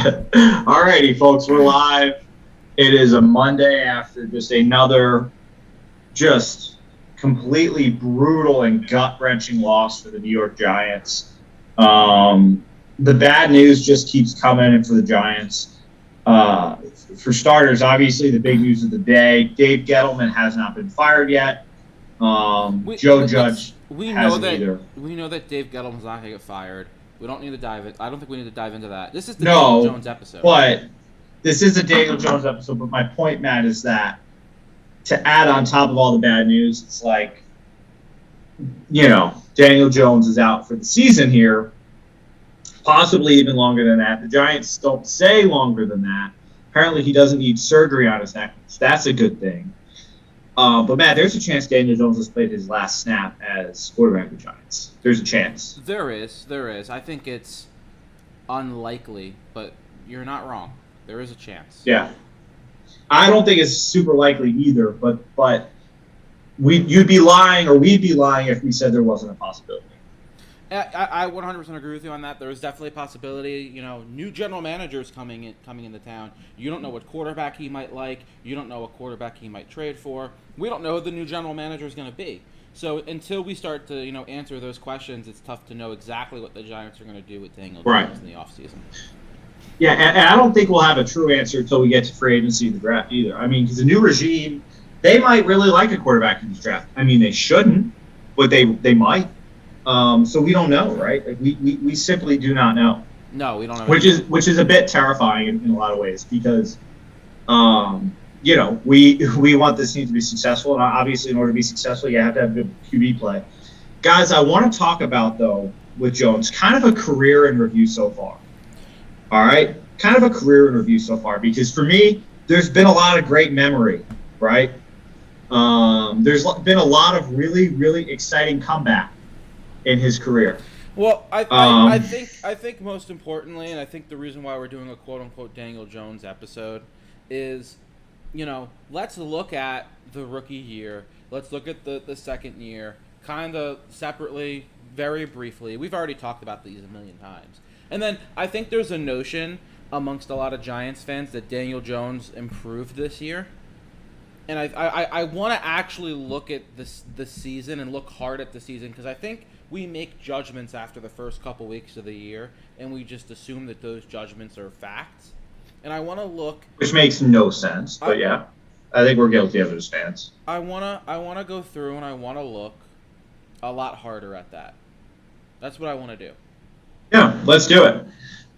Alrighty, folks, we're live. It is a Monday after just another just completely brutal and gut-wrenching loss for the New York Giants. The bad news just keeps coming in for the Giants. For starters, obviously the big news of the day, Dave Gettleman has not been fired yet. Joe Judge we know hasn't that either. we know that Dave Gettleman's not gonna get fired. We don't need to dive it. I don't think we need to dive into that. This is the Daniel No, Jones episode. but this is a Daniel Jones episode. But my point, Matt, is that to add on top of all the bad news, it's like, Daniel Jones is out for the season here, possibly even longer than that. The Giants don't say longer than that. Apparently, he doesn't need surgery on his neck. That's a good thing. But Matt, there's a chance Daniel Jones has played his last snap as quarterback of the Giants. There's a chance. There is. I think it's unlikely, but you're not wrong. There is a chance. Yeah, I don't think it's super likely either. But you'd be lying, or we'd be lying if we said there wasn't a possibility. I 100% agree with you on that. There is definitely a possibility. New general managers coming into town. You don't know what quarterback he might like. You don't know what quarterback he might trade for. We don't know who the new general manager is going to be. So until we start to answer those questions, it's tough to know exactly what the Giants are going to do with Daniel Jones in the offseason. Yeah, and I don't think we'll have a true answer until we get to free agency and the draft either. I mean, because the new regime, they might really like a quarterback in this draft. I mean, they shouldn't, but they might. So we don't know, right? Like we simply do not know. No, we don't know. Which is a bit terrifying in a lot of ways because, we want this team to be successful, and obviously in order to be successful, you have to have good QB play. Guys, I want to talk about though with Jones, kind of a career in review so far. All right, kind of a career in review so far because for me, there's been a lot of great memory, right? There's been a lot of really, really exciting comeback in his career. Well, I think most importantly, and I think the reason why we're doing a quote unquote Daniel Jones episode is, let's look at the rookie year. Let's look at the second year, kind of separately, very briefly. We've already talked about these a million times. And then I think there's a notion amongst a lot of Giants fans that Daniel Jones improved this year. And I want to actually look at the season and look hard at the season because I think we make judgments after the first couple weeks of the year and we just assume that those judgments are facts. And I want to look, which makes no sense, but yeah, I think we're guilty of it as fans. I want to go through and I want to look a lot harder at that. That's what I want to do. Yeah, let's do it.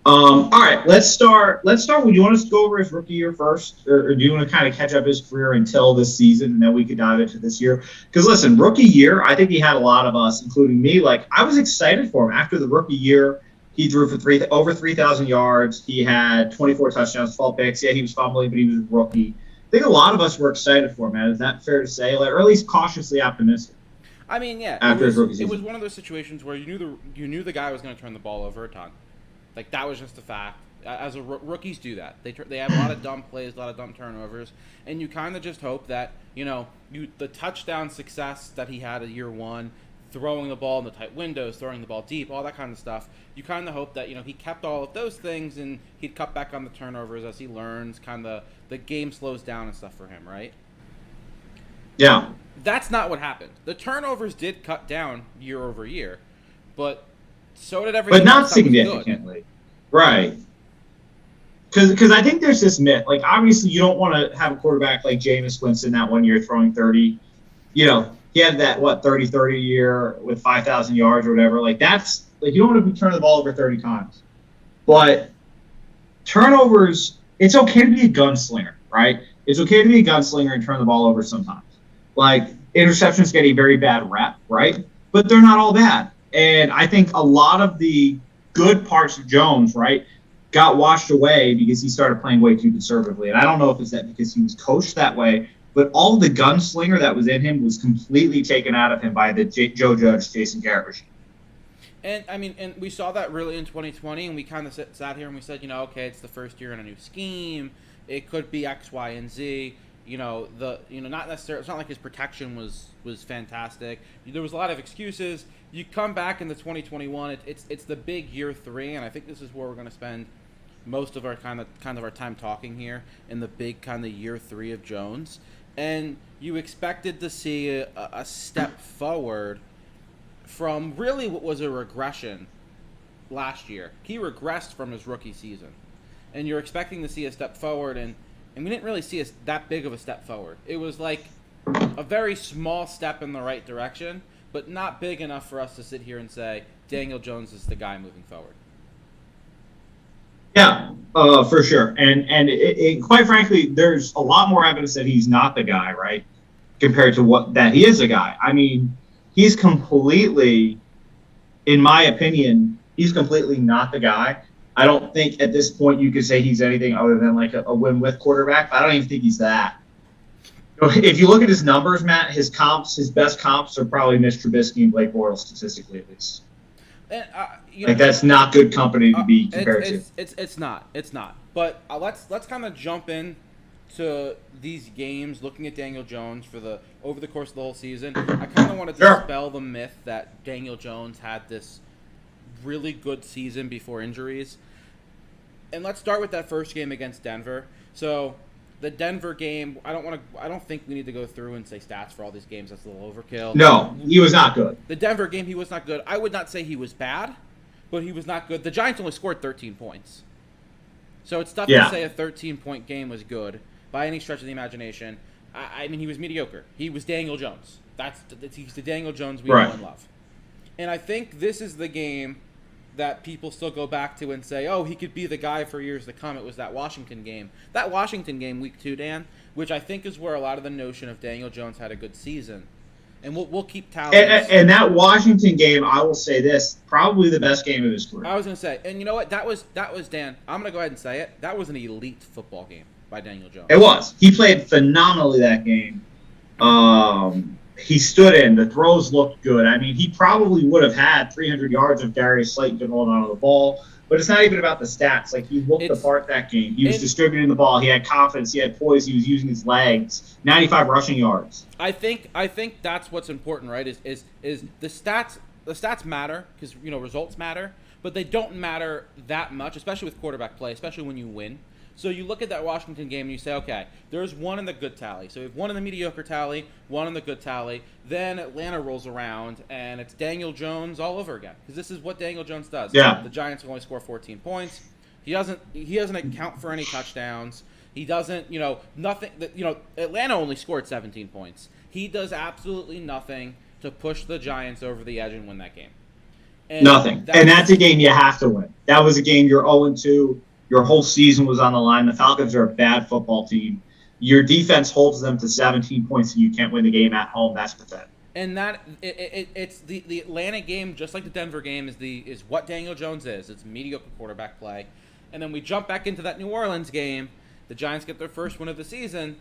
All right, let's start. Would you want us to go over his rookie year first, or do you want to kind of catch up his career until this season, and then we could dive into this year? Because listen, rookie year, I think he had a lot of us, including me. Like I was excited for him after the rookie year. He threw for over 3,000 yards. He had 24 touchdowns, 12 picks. Yeah, he was fumbling, but he was a rookie. I think a lot of us were excited for him, man. Is that fair to say? Like, or at least cautiously optimistic. I mean, yeah. After his rookie season. It was one of those situations where you knew the guy was going to turn the ball over a ton. Like, that was just a fact. As rookies do that. They have a lot of dumb plays, a lot of dumb turnovers, and you kind of just hope that, the touchdown success that he had at year one, throwing the ball in the tight windows, throwing the ball deep, all that kind of stuff, you kind of hope that, he kept all of those things and he'd cut back on the turnovers as he learns, kind of the game slows down and stuff for him, right? Yeah. That's not what happened. The turnovers did cut down year over year, but so did everything. But not significantly, right? Because I think there's this myth. Like obviously, you don't want to have a quarterback like Jameis Winston that 1 year throwing 30. He had that 30-30 year with 5,000 yards or whatever. Like that's like you don't want to be turning the ball over 30 times. But turnovers, it's okay to be a gunslinger, right? It's okay to be a gunslinger and turn the ball over sometimes. Like interceptions get a very bad rep, right? But they're not all bad. And I think a lot of the good parts of Jones, right, got washed away because he started playing way too conservatively. And I don't know if it's that because he was coached that way, but all the gunslinger that was in him was completely taken out of him by the Joe Judge, Jason Garrett regime. And I mean, and we saw that really in 2020, and we kind of sat here and we said, okay, it's the first year in a new scheme. It could be X, Y, and Z. Not necessarily. It's not like his protection was fantastic. There was a lot of excuses. You come back into 2021. It's the big year 3, and I think this is where we're going to spend most of our kind of our time talking here in the big kind of year 3 of Jones, and you expected to see a step forward from really what was a regression last year. He regressed from his rookie season, and you're expecting to see a step forward, and we didn't really see that big of a step forward. It was like a very small step in the right direction, but not big enough for us to sit here and say Daniel Jones is the guy moving forward. Yeah, for sure. And quite frankly, there's a lot more evidence that he's not the guy, right? Compared to that he is a guy. I mean, he's completely, in my opinion, he's completely not the guy. I don't think at this point you could say he's anything other than like a win-with quarterback. I don't even think he's that. If you look at his numbers, Matt, his best comps are probably Mitch Trubisky and Blake Bortles, statistically at least. And, that's not good company to be compared to. It's not. But let's kind of jump in to these games, looking at Daniel Jones over the course of the whole season. I kind of wanted to dispel the myth that Daniel Jones had this really good season before injuries. And let's start with that first game against Denver. So the Denver game, I don't think we need to go through and say stats for all these games. That's a little overkill. No, he was not good. The Denver game, he was not good. I would not say he was bad, but he was not good. The Giants only scored 13 points. So it's tough to say a 13-point game was good by any stretch of the imagination. I mean, he was mediocre. He was Daniel Jones. He's the Daniel Jones we know and love. And I think this is the game that people still go back to and say, oh, he could be the guy for years to come. It was that Washington game. That Washington game, week 2, Dan, which I think is where a lot of the notion of Daniel Jones had a good season. And we'll keep tallying. And that Washington game, I will say this, probably the best game of his career. I was going to say, and you know what? That was Dan. I'm going to go ahead and say it. That was an elite football game by Daniel Jones. It was. He played phenomenally that game. He stood in. The throws looked good. I mean, he probably would have had 300 yards if Darius Slayton could hold on to the ball. But it's not even about the stats. Like, he looked the part that game. He was distributing the ball. He had confidence. He had poise. He was using his legs. 95 rushing yards. I think that's what's important, right? Is the stats. The stats matter because results matter, but they don't matter that much, especially with quarterback play, especially when you win. So you look at that Washington game and you say, okay, there's one in the good tally. So we have one in the mediocre tally, one in the good tally. Then Atlanta rolls around and it's Daniel Jones all over again because this is what Daniel Jones does. Yeah. The Giants only score 14 points. He doesn't account for any touchdowns. He doesn't, nothing. Atlanta only scored 17 points. He does absolutely nothing to push the Giants over the edge and win that game. And nothing. And that's a game you have to win. That was a game you're 0-2. Your whole season was on the line. The Falcons are a bad football team. Your defense holds them to 17 points, and you can't win the game at home. That's pathetic. And it's the Atlanta game, just like the Denver game, is what Daniel Jones is. It's mediocre quarterback play. And then we jump back into that New Orleans game. The Giants get their first win of the season.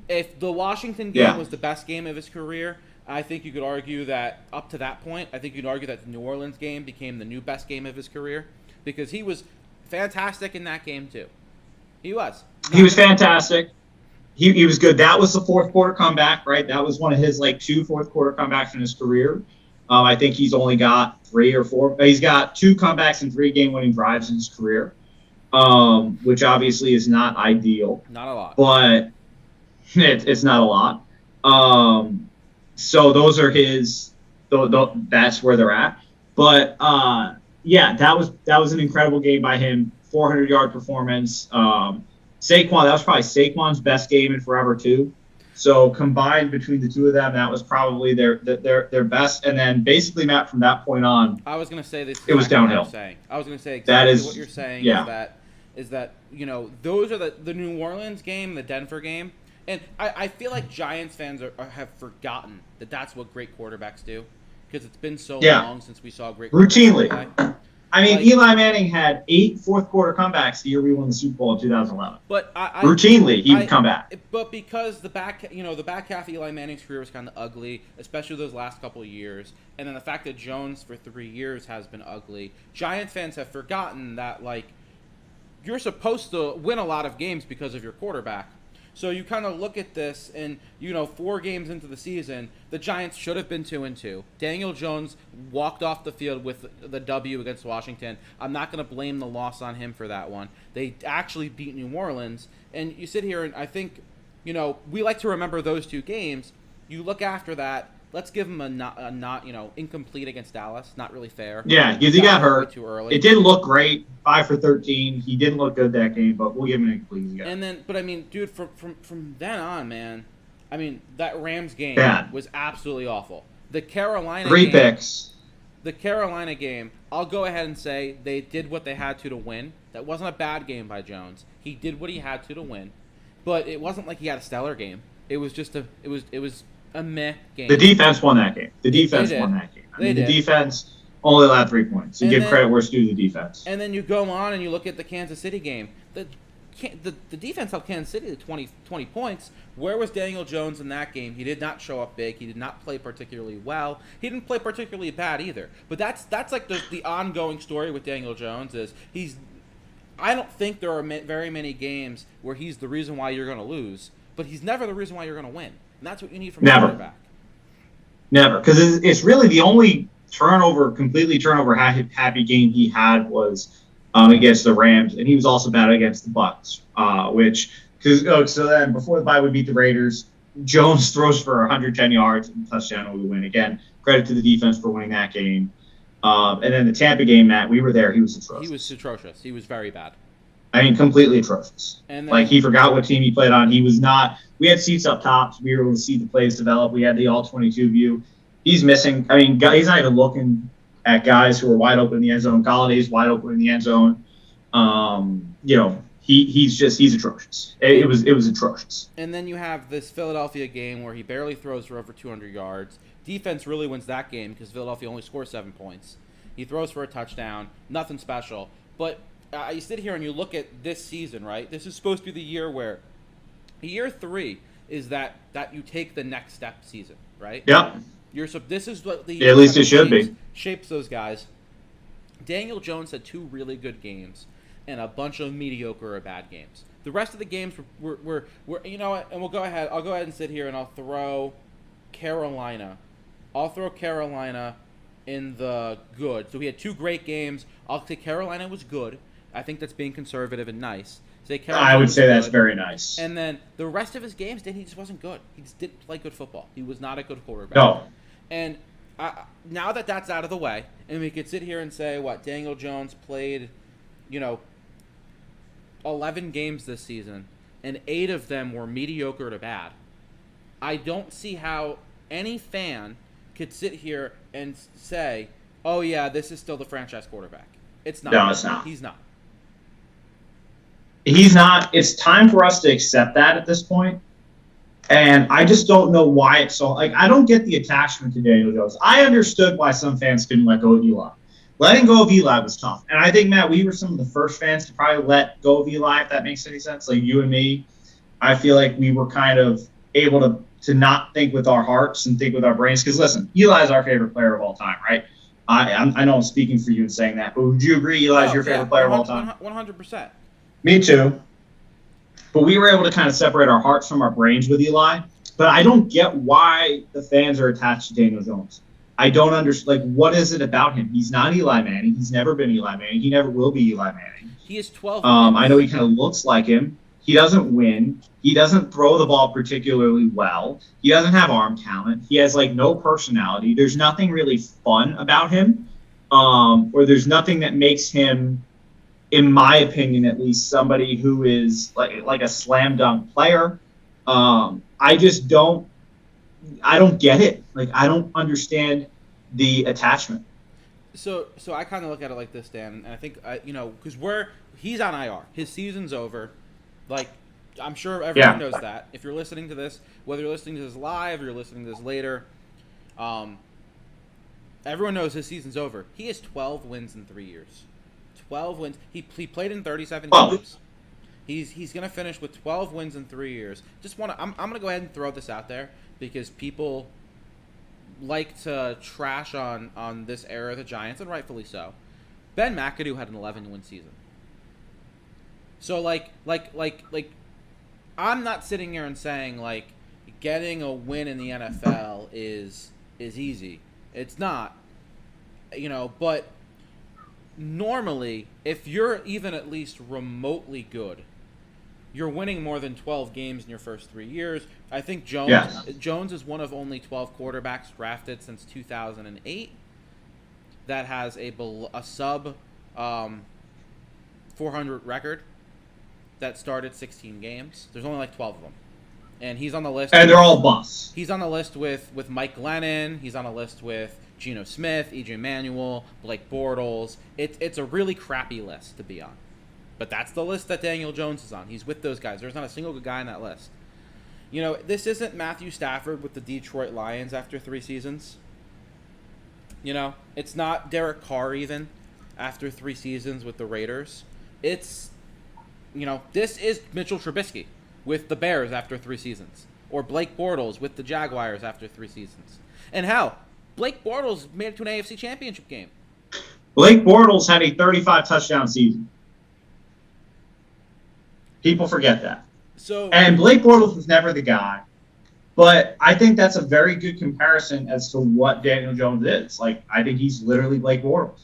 If the Washington game was the best game of his career, I think you could argue that up to that point, I think you'd argue that the New Orleans game became the new best game of his career. Because he was fantastic in that game, too. He was. He was fantastic. He was good. That was the fourth quarter comeback, right? That was one of his, 2 fourth quarter comebacks in his career. I think he's only got 3 or 4. He's got 2 comebacks and 3 game-winning drives in his career, which obviously is not ideal. Not a lot. But it's not a lot. So those are his – that's where they're at. But yeah, that was an incredible game by him. 400-yard performance. Saquon, that was probably Saquon's best game in forever too. So combined between the two of them, that was probably their best. And then basically, Matt, from that point on, I was going to say this. It was downhill. I was going to say exactly what you're saying. Yeah. Is that those are the New Orleans game, the Denver game, and I feel like Giants fans have forgotten that that's what great quarterbacks do. Because it's been so long since we saw great routinely. I mean, Eli Manning had 8 fourth quarter comebacks the year we won the Super Bowl in 2011. But routinely he would come back. But because the back half of Eli Manning's career was kind of ugly, especially those last couple of years, and then the fact that Jones for 3 years has been ugly, Giants fans have forgotten that you're supposed to win a lot of games because of your quarterback. So you kind of look at this, and 4 games into the season, the Giants should have been 2-2. Daniel Jones walked off the field with the W against Washington. I'm not going to blame the loss on him for that one. They actually beat New Orleans, and you sit here and I think, we like to remember those 2 games. You look after that. Let's give him a not incomplete against Dallas. Not really fair. Yeah, because he got hurt too early. It didn't look great. 5 for 13. He didn't look good that game, but we'll give him an incomplete. And then, but I mean, dude, from then on, man, I mean that Rams game was absolutely awful. The Carolina 3 picks. The Carolina game, I'll go ahead and say they did what they had to win. That wasn't a bad game by Jones. He did what he had to win, but it wasn't like he had a stellar game. It was just a meh game. The defense won that game. The defense won that game. The defense only allowed 3 points. You give credit where it's due to the defense. And then you go on and you look at the Kansas City game. The defense held Kansas City to 20 points. Where was Daniel Jones in that game? He did not show up big. He did not play particularly well. He didn't play particularly bad either. But that's like the ongoing story with Daniel Jones is I don't think there are very many games where he's the reason why you're going to lose, but he's never the reason why you're going to win. And that's what you need from a quarterback. Never. Because it's really the only completely turnover happy game he had was against the Rams, and he was also bad against the Bucs, so then before the bye we beat the Raiders, Jones throws for 110 yards and touchdown over the win. Again, credit to the defense for winning that game. And then the Tampa game, Matt, we were there. He was atrocious. He was atrocious. He was very bad. I mean, completely atrocious. And then, he forgot what team he played on. He was not – we had seats up top. So we were able to see the plays develop. We had the all-22 view. He's missing – I mean, he's not even looking at guys who are wide open in the end zone. Galladay's wide open in the end zone. He's atrocious. It was atrocious. And then you have this Philadelphia game where he barely throws for over 200 yards. Defense really wins that game because Philadelphia only scores 7 points. He throws for a touchdown. Nothing special. But – you sit here and you look at this season, right? This is supposed to be the year where year 3 is that you take the next step season, right? Yep. This is what the year at least it should be shapes those guys. Daniel Jones had 2 really good games and a bunch of mediocre or bad games. The rest of the games were and we'll go ahead. I'll go ahead and sit here and I'll throw Carolina. In the good. So he had 2 great games. I'll say Carolina was good. I think that's being conservative and nice. I would say that's very nice. And then the rest of his games, he just wasn't good. He just didn't play good football. He was not a good quarterback. No. And now that that's out of the way, and we could sit here and say, Daniel Jones played, 11 games this season, and 8 of them were mediocre to bad. I don't see how any fan could sit here and say, oh, yeah, this is still the franchise quarterback. It's not. No, it's not. He's not. He's not. It's time for us to accept that at this point. And I just don't know why it's so. I don't get the attachment to Daniel Jones. I understood why some fans couldn't let go of Eli. Letting go of Eli was tough. And I think, Matt, we were some of the first fans to probably let go of Eli, if that makes any sense. Like you and me, I feel like we were kind of able to not think with our hearts and think with our brains. Because, listen, Eli is our favorite player of all time, right? I know I'm speaking for you in saying that, but would you agree Eli is your favorite player of all time? 100%. Me too. But we were able to kind of separate our hearts from our brains with Eli. But I don't get why the fans are attached to Daniel Jones. I don't understand. What is it about him? He's not Eli Manning. He's never been Eli Manning. He never will be Eli Manning. He is 12. I know he kind of looks like him. He doesn't win. He doesn't throw the ball particularly well. He doesn't have arm talent. He has no personality. There's nothing really fun about him, or there's nothing that makes him, in my opinion at least, somebody who is like a slam dunk player. I just don't. I don't get it. I don't understand the attachment. So I kind of look at it like this, Dan, and I think because he's on IR. His season's over. I'm sure everyone knows that. If you're listening to this, whether you're listening to this live or you're listening to this later, everyone knows his season's over. He has 12 wins in 3 years. 12 wins. He played in 37 games. He's gonna finish with 12 wins in 3 years. I'm gonna go ahead and throw this out there because people like to trash on this era of the Giants, and rightfully so. Ben McAdoo had an 11-win season. So I'm not sitting here and saying like getting a win in the NFL is easy. It's not. But normally, if you're even at least remotely good, you're winning more than 12 games in your first 3 years. I think Jones is one of only 12 quarterbacks drafted since 2008 that has a sub 400 record that started 16 games. There's only like 12 of them. And he's on the list. And they're all busts. He's on the list with Mike Glennon. He's on the list with Geno Smith, E.J. Manuel, Blake Bortles. It's a really crappy list to be on. But that's the list that Daniel Jones is on. He's with those guys. There's not a single good guy on that list. This isn't Matthew Stafford with the Detroit Lions after 3 seasons. It's not Derek Carr even after 3 seasons with the Raiders. It's, this is Mitchell Trubisky with the Bears after 3 seasons. Or Blake Bortles with the Jaguars after 3 seasons. And hell, Blake Bortles made it to an AFC Championship game. Blake Bortles had a 35 touchdown season. People forget that. And Blake Bortles was never the guy. But I think that's a very good comparison as to what Daniel Jones is. Like, I think he's literally Blake Bortles.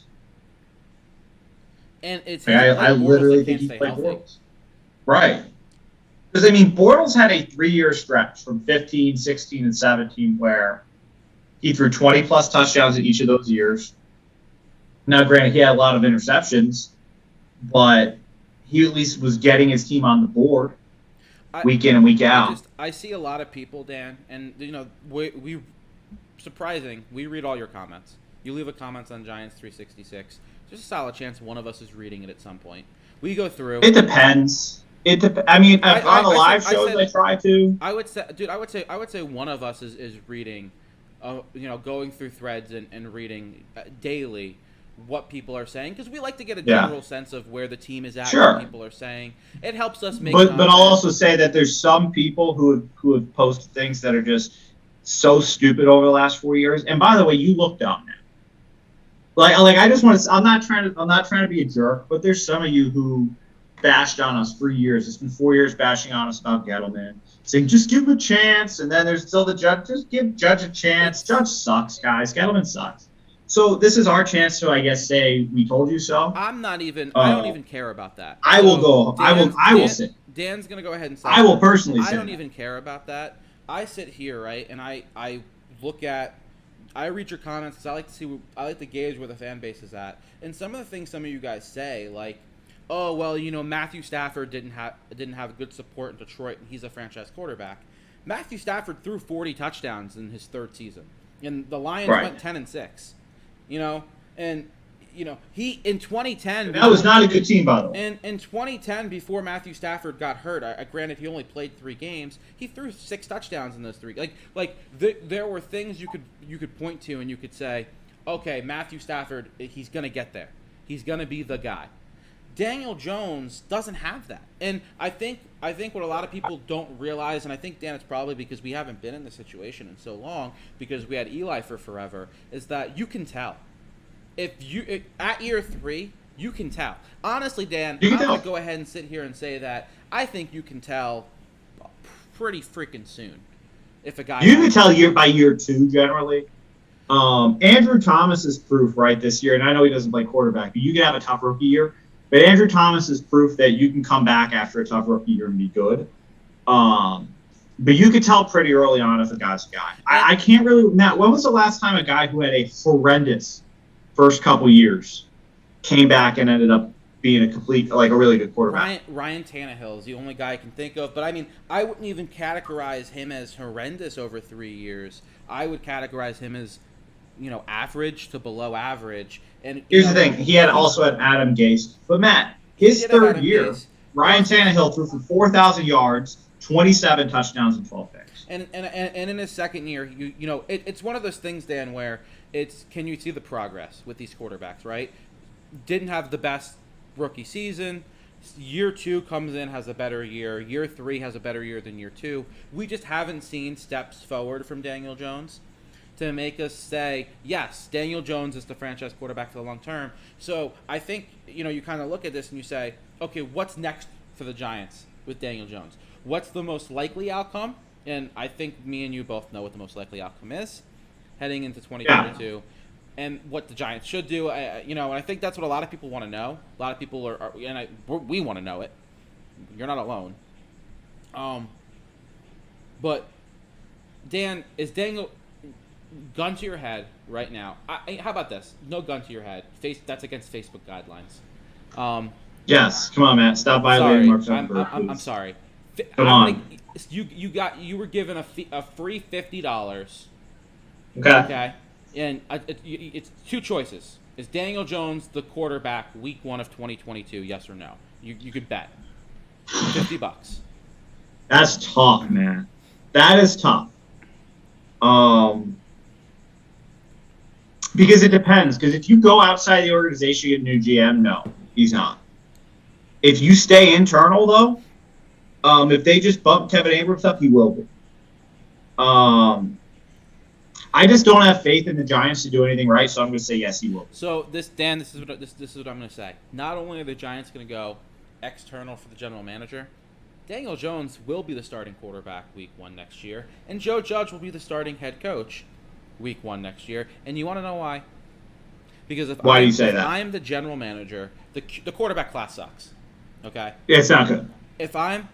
And it's I literally think he's Blake Bortles. Right. Because, Bortles had a 3-year stretch from 15, 16, and 17 where he threw 20-plus touchdowns in each of those years. Now, granted, he had a lot of interceptions, but he at least was getting his team on the board week in and week out. I see a lot of people, Dan, and, we surprising, we read all your comments. You leave a comment on Giants 366. There's a solid chance one of us is reading it at some point. We go through. It depends. On the live shows, I try to. I would say one of us is reading, going through threads and reading daily what people are saying, because we like to get a general sense of where the team is at, what people are saying. It helps us make. But I'll also say that there's some people who have posted things that are just so stupid over the last 4 years. And by the way, you look dumb now. Like I just want to. I'm not trying to be a jerk, but there's some of you who bashed on us for years. It's been 4 years bashing on us about Gettleman, saying just give him a chance, and then there's still the judge. Just give Judge a chance. Judge sucks, guys. Gettleman sucks. So this is our chance to, I guess, say we told you so. I don't even care about that. I will go. I will sit. Dan's gonna go ahead and say. I will personally. I don't even care about that. I sit here, right, and I look at. I read your comments because I like to gauge where the fan base is at, and some of the things some of you guys say, like, oh well, Matthew Stafford didn't have good support in Detroit, and he's a franchise quarterback. Matthew Stafford threw 40 touchdowns in his 3rd season, and the Lions went 10-6. He in 2010. That was not a good team, by the way. And in 2010, before Matthew Stafford got hurt, granted he only played 3 games, he threw 6 touchdowns in those 3. There were things you could point to and you could say, okay, Matthew Stafford, he's gonna get there. He's gonna be the guy. Daniel Jones doesn't have that, and I think what a lot of people don't realize, and I think, Dan, it's probably because we haven't been in this situation in so long, because we had Eli for forever, is that you can tell. At year 3, you can tell. Honestly, Dan, I'm going to go ahead and sit here and say that I think you can tell pretty freaking soon if a guy. You can tell by year 2 generally. Andrew Thomas is proof right this year, and I know he doesn't play quarterback, but you can have a tough rookie year. But Andrew Thomas is proof that you can come back after a tough rookie year and be good. But you could tell pretty early on if a guy's a guy. I can't really. Matt, when was the last time a guy who had a horrendous first couple years came back and ended up being a really good quarterback? Ryan Tannehill is the only guy I can think of. But I wouldn't even categorize him as horrendous over 3 years. I would categorize him as, average to below average. And here's the thing: he also had Adam Gase. But Matt, his 3rd year, Ryan Tannehill threw for 4,000 yards, 27 touchdowns, and 12 picks. And in his 2nd year, it's one of those things, Dan, where can you see the progress with these quarterbacks, right? Didn't have the best rookie season. Year 2 comes in, has a better year. Year 3 has a better year than year 2. We just haven't seen steps forward from Daniel Jones to make us say, yes, Daniel Jones is the franchise quarterback for the long term. So I think, you kind of look at this and you say, okay, what's next for the Giants with Daniel Jones? what's the most likely outcome? And I think me and you both know what the most likely outcome is heading into 2022, and what the Giants should do. And I think that's what a lot of people want to know. A lot of people we want to know it. You're not alone. But Dan, is Daniel, gun to your head right now? How about this? No gun to your head. That's against Facebook guidelines. Yes, come on, Matt. Stop violating Mark Zuckerberg. I'm sorry. Come on. You were given a free $50. Okay. And it's two choices. Is Daniel Jones the quarterback week 1 of 2022? Yes or no? You could bet $50. That's tough, man. That is tough. Because it depends. Because if you go outside the organization, you get a new GM. No, he's not. If you stay internal, though, if they just bump Kevin Abrams up, he will be. I just don't have faith in the Giants to do anything right, so I'm going to say yes, he will. So this is what I'm going to say. Not only are the Giants going to go external for the general manager, Daniel Jones will be the starting quarterback week 1 next year, and Joe Judge will be the starting head coach week 1 next year. And you want to know why? Because if I'm the general manager, the quarterback class sucks. Okay? Yeah, it's not good. If I'm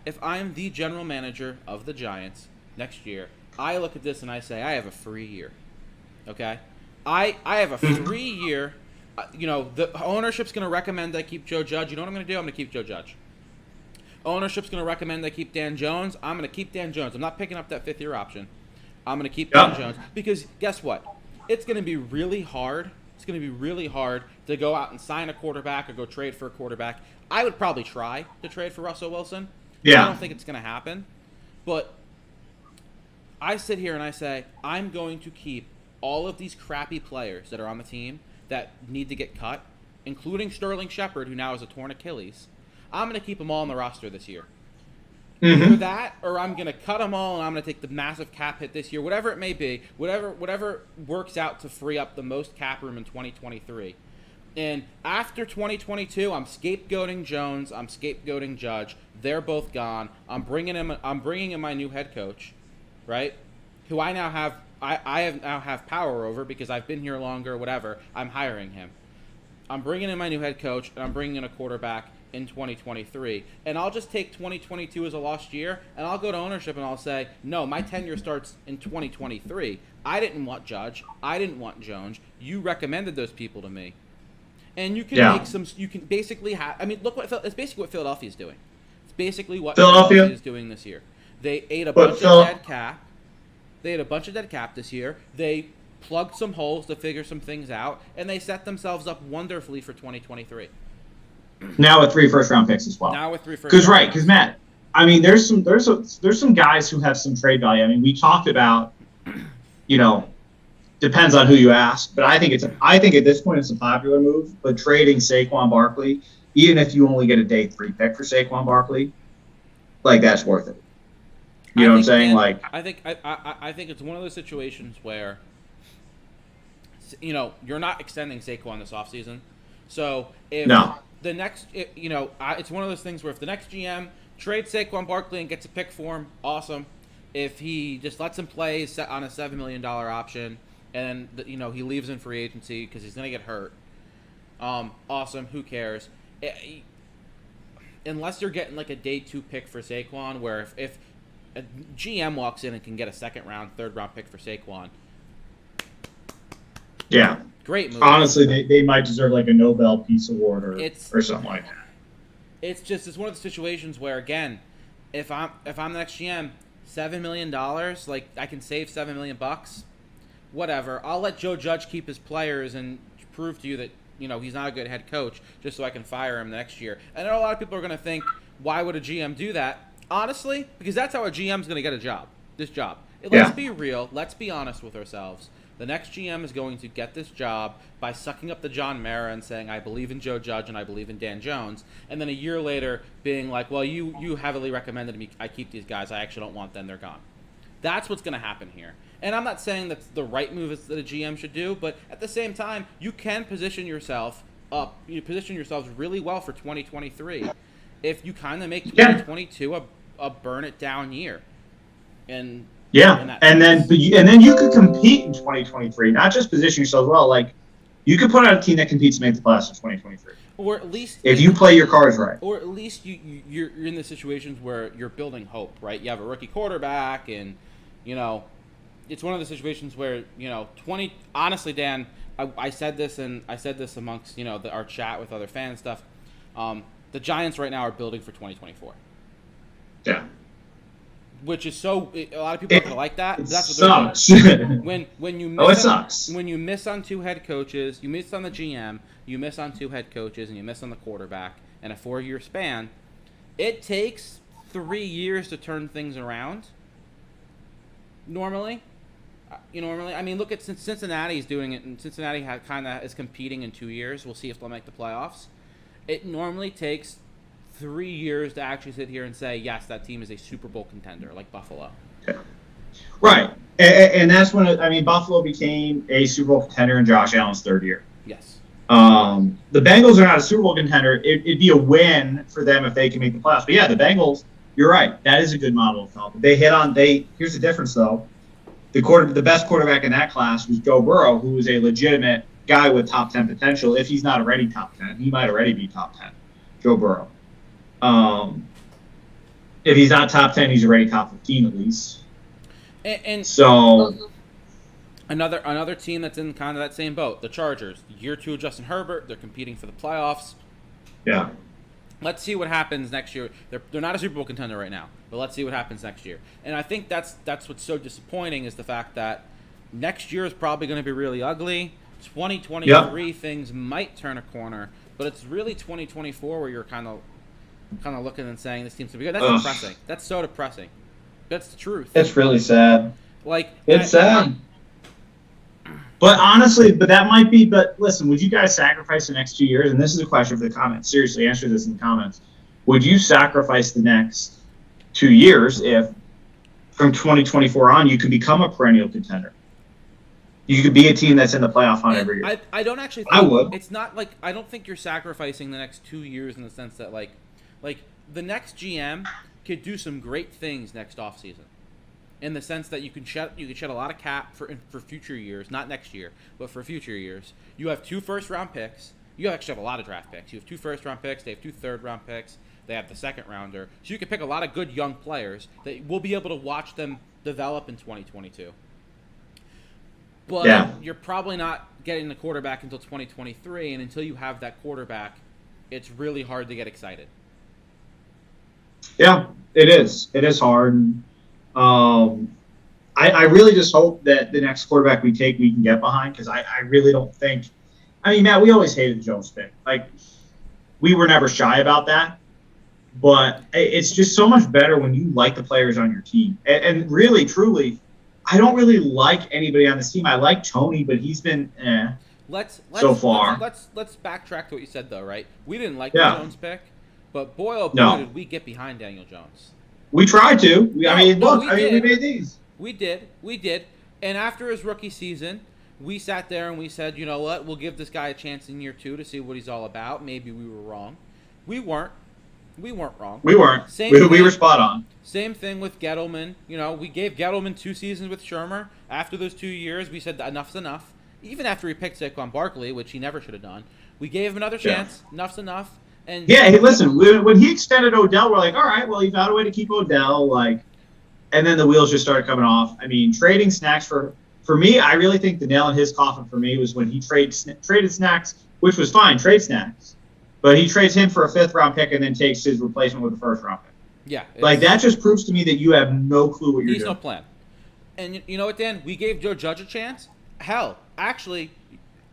the general manager of the Giants next year, I look at this and I say, I have a free year. Okay? I have a free year. The ownership's going to recommend I keep Joe Judge. You know what I'm going to do? I'm going to keep Joe Judge. Ownership's going to recommend I keep Dan Jones. I'm going to keep Dan Jones. I'm not picking up that 5th-year option. I'm going to keep Dan Jones. Because guess what? It's going to be really hard. It's going to be really hard to go out and sign a quarterback or go trade for a quarterback. I would probably try to trade for Russell Wilson. Yeah. I don't think it's going to happen. But I sit here and I say, I'm going to keep all of these crappy players that are on the team that need to get cut, including Sterling Shepard, who now has a torn Achilles. I'm going to keep them all on the roster this year. Mm-hmm. Either that, or I'm going to cut them all, and I'm going to take the massive cap hit this year. Whatever it may be, whatever works out to free up the most cap room in 2023. And after 2022, I'm scapegoating Jones. I'm scapegoating Judge. They're both gone. I'm bringing in my new head coach, right? Who I now have. I now have power over because I've been here longer. Whatever. I'm hiring him. I'm bringing in my new head coach, and I'm bringing in a quarterback in 2023, and I'll just take 2022 as a lost year, and I'll go to ownership and I'll say, no, my tenure starts in 2023. I didn't want Judge. I didn't want Jones. You recommended those people to me, and you can make some. You can basically have. I mean, look it's basically what Philadelphia is doing. It's basically what Philadelphia is doing this year. They ate a bunch of dead cap. They ate a bunch of dead cap this year. They plugged some holes to figure some things out, and they set themselves up wonderfully for 2023. Now with 3 first-round picks as well. Now with 3 first-round because Matt, I mean, there's some guys who have some trade value. I mean, we talked about, depends on who you ask, but I think at this point it's a popular move. But trading Saquon Barkley, even if you only get a day 3 pick for Saquon Barkley, like that's worth it. You know what I'm saying? I think it's one of those situations where, you're not extending Saquon this offseason. So if the next, it's one of those things where if the next GM trades Saquon Barkley and gets a pick for him, awesome. If he just lets him play on a $7 million option and, he leaves in free agency because he's going to get hurt, awesome. Who cares? Unless you're getting like a day 2 pick for Saquon, where if a GM walks in and can get a 2nd round, 3rd round pick for Saquon. Yeah. Great move. Honestly, they might deserve like a Nobel Peace Award or something like that. It's one of the situations where, again, if I'm the next GM, $7 million, like I can save $7 million, whatever. I'll let Joe Judge keep his players and prove to you that he's not a good head coach, just so I can fire him next year. I know a lot of people are going to think, why would a GM do that? Honestly, because that's how a GM's going to get a job. This job. Let's be real. Let's be honest with ourselves. The next GM is going to get this job by sucking up to John Mara and saying, I believe in Joe Judge and I believe in Dan Jones. And then a year later being like, well, you heavily recommended me. I keep these guys. I actually don't want them. They're gone. That's what's going to happen here. And I'm not saying that's the right move that a GM should do, but at the same time, you can position yourself up. You position yourselves really well for 2023. If you kind of make 2022 a burn it down year. And then you could compete in 2023, not just position yourself well. Like you could put out a team that competes to make the playoffs in 2023, or at least if you play your cards right. Or at least you're in the situations where you're building hope, right? You have a rookie quarterback, and it's one of the situations where honestly, Dan, I said this amongst our chat with other fans and stuff. The Giants right now are building for 2024. Yeah. Which is a lot of people aren't gonna like that. That's what sucks. They're doing. when you miss it sucks. When you miss on 2 head coaches, you miss on the GM, you miss on 2 head coaches, and you miss on the quarterback in a 4-year span, it takes 3 years to turn things around. Normally, I mean, look at Cincinnati's doing it, and Cincinnati kind of is competing in 2 years. We'll see if they'll make the playoffs. It normally takes 3 years to actually sit here and say, yes, that team is a Super Bowl contender, like Buffalo. Okay. Right. And that's when, Buffalo became a Super Bowl contender in Josh Allen's 3rd year. Yes. The Bengals are not a Super Bowl contender. It'd be a win for them if they can make the playoffs. But yeah, the Bengals, you're right. That is a good model of health. Here's the difference, though. The best quarterback in that class was Joe Burrow, who was a legitimate guy with top 10 potential. If he's not already top 10, he might already be top 10. Joe Burrow. If he's not top 10, he's already top 15 at least. And so another team that's in kind of that same boat, the Chargers. Year 2 of Justin Herbert, they're competing for the playoffs. Yeah. Let's see what happens next year. They're not a Super Bowl contender right now, but let's see what happens next year. And I think that's what's so disappointing is the fact that next year is probably going to be really ugly. 2023 things might turn a corner, but it's really 2024 where you're kind of looking and saying this team's gonna be good. That's depressing. That's so depressing. That's the truth. It's really sad. It's sad. But honestly, that might be. But listen, would you guys sacrifice the next 2 years? And this is a question for the comments. Seriously, answer this in the comments. Would you sacrifice the next 2 years if, from 2024 on, you could become a perennial contender? You could be a team that's in the playoff hunt every year. I don't actually think I would. It's not like I don't think you're sacrificing the next 2 years in the sense that like the next GM could do some great things next offseason. In the sense that you can shed a lot of cap for future years, not next year, but for future years. You have 2 first-round picks. You actually have a lot of draft picks. You have 2 first-round picks. They have 2 third-round picks. They have the second-rounder. So you can pick a lot of good young players that we'll be able to watch them develop in 2022. But you're probably not getting the quarterback until 2023, and until you have that quarterback, it's really hard to get excited. Yeah, it is. It is hard. I really just hope that the next quarterback we take we can get behind, because I really don't think – Matt, we always hated the Jones pick. We were never shy about that. But it's just so much better when you like the players on your team. And really, truly – I don't really like anybody on this team. I like Tony, but he's been so far. Let's backtrack to what you said, though, right? We didn't like the Jones pick, but boy, oh boy, did we get behind Daniel Jones. We tried to. We made these. We did. And after his rookie season, we sat there and we said, you know what? We'll give this guy a chance in year 2 to see what he's all about. Maybe we were wrong. We weren't wrong. We weren't. We were spot on. Same thing with Gettleman. We gave Gettleman 2 seasons with Shermer. After those 2 years, we said enough's enough. Even after he picked Saquon Barkley, which he never should have done, we gave him another chance. Enough's enough. And hey, listen, when he extended Odell, we're like, all right, well, he found a way to keep Odell. And then the wheels just started coming off. Trading Snacks for me, I really think the nail in his coffin for me was when he traded Snacks, which was fine, trade Snacks. But he trades him for a 5th-round pick and then takes his replacement with a 1st-round pick. Yeah. That just proves to me that you have no clue what you're doing. He's no plan. And you know what, Dan? We gave Joe Judge a chance. Hell, actually,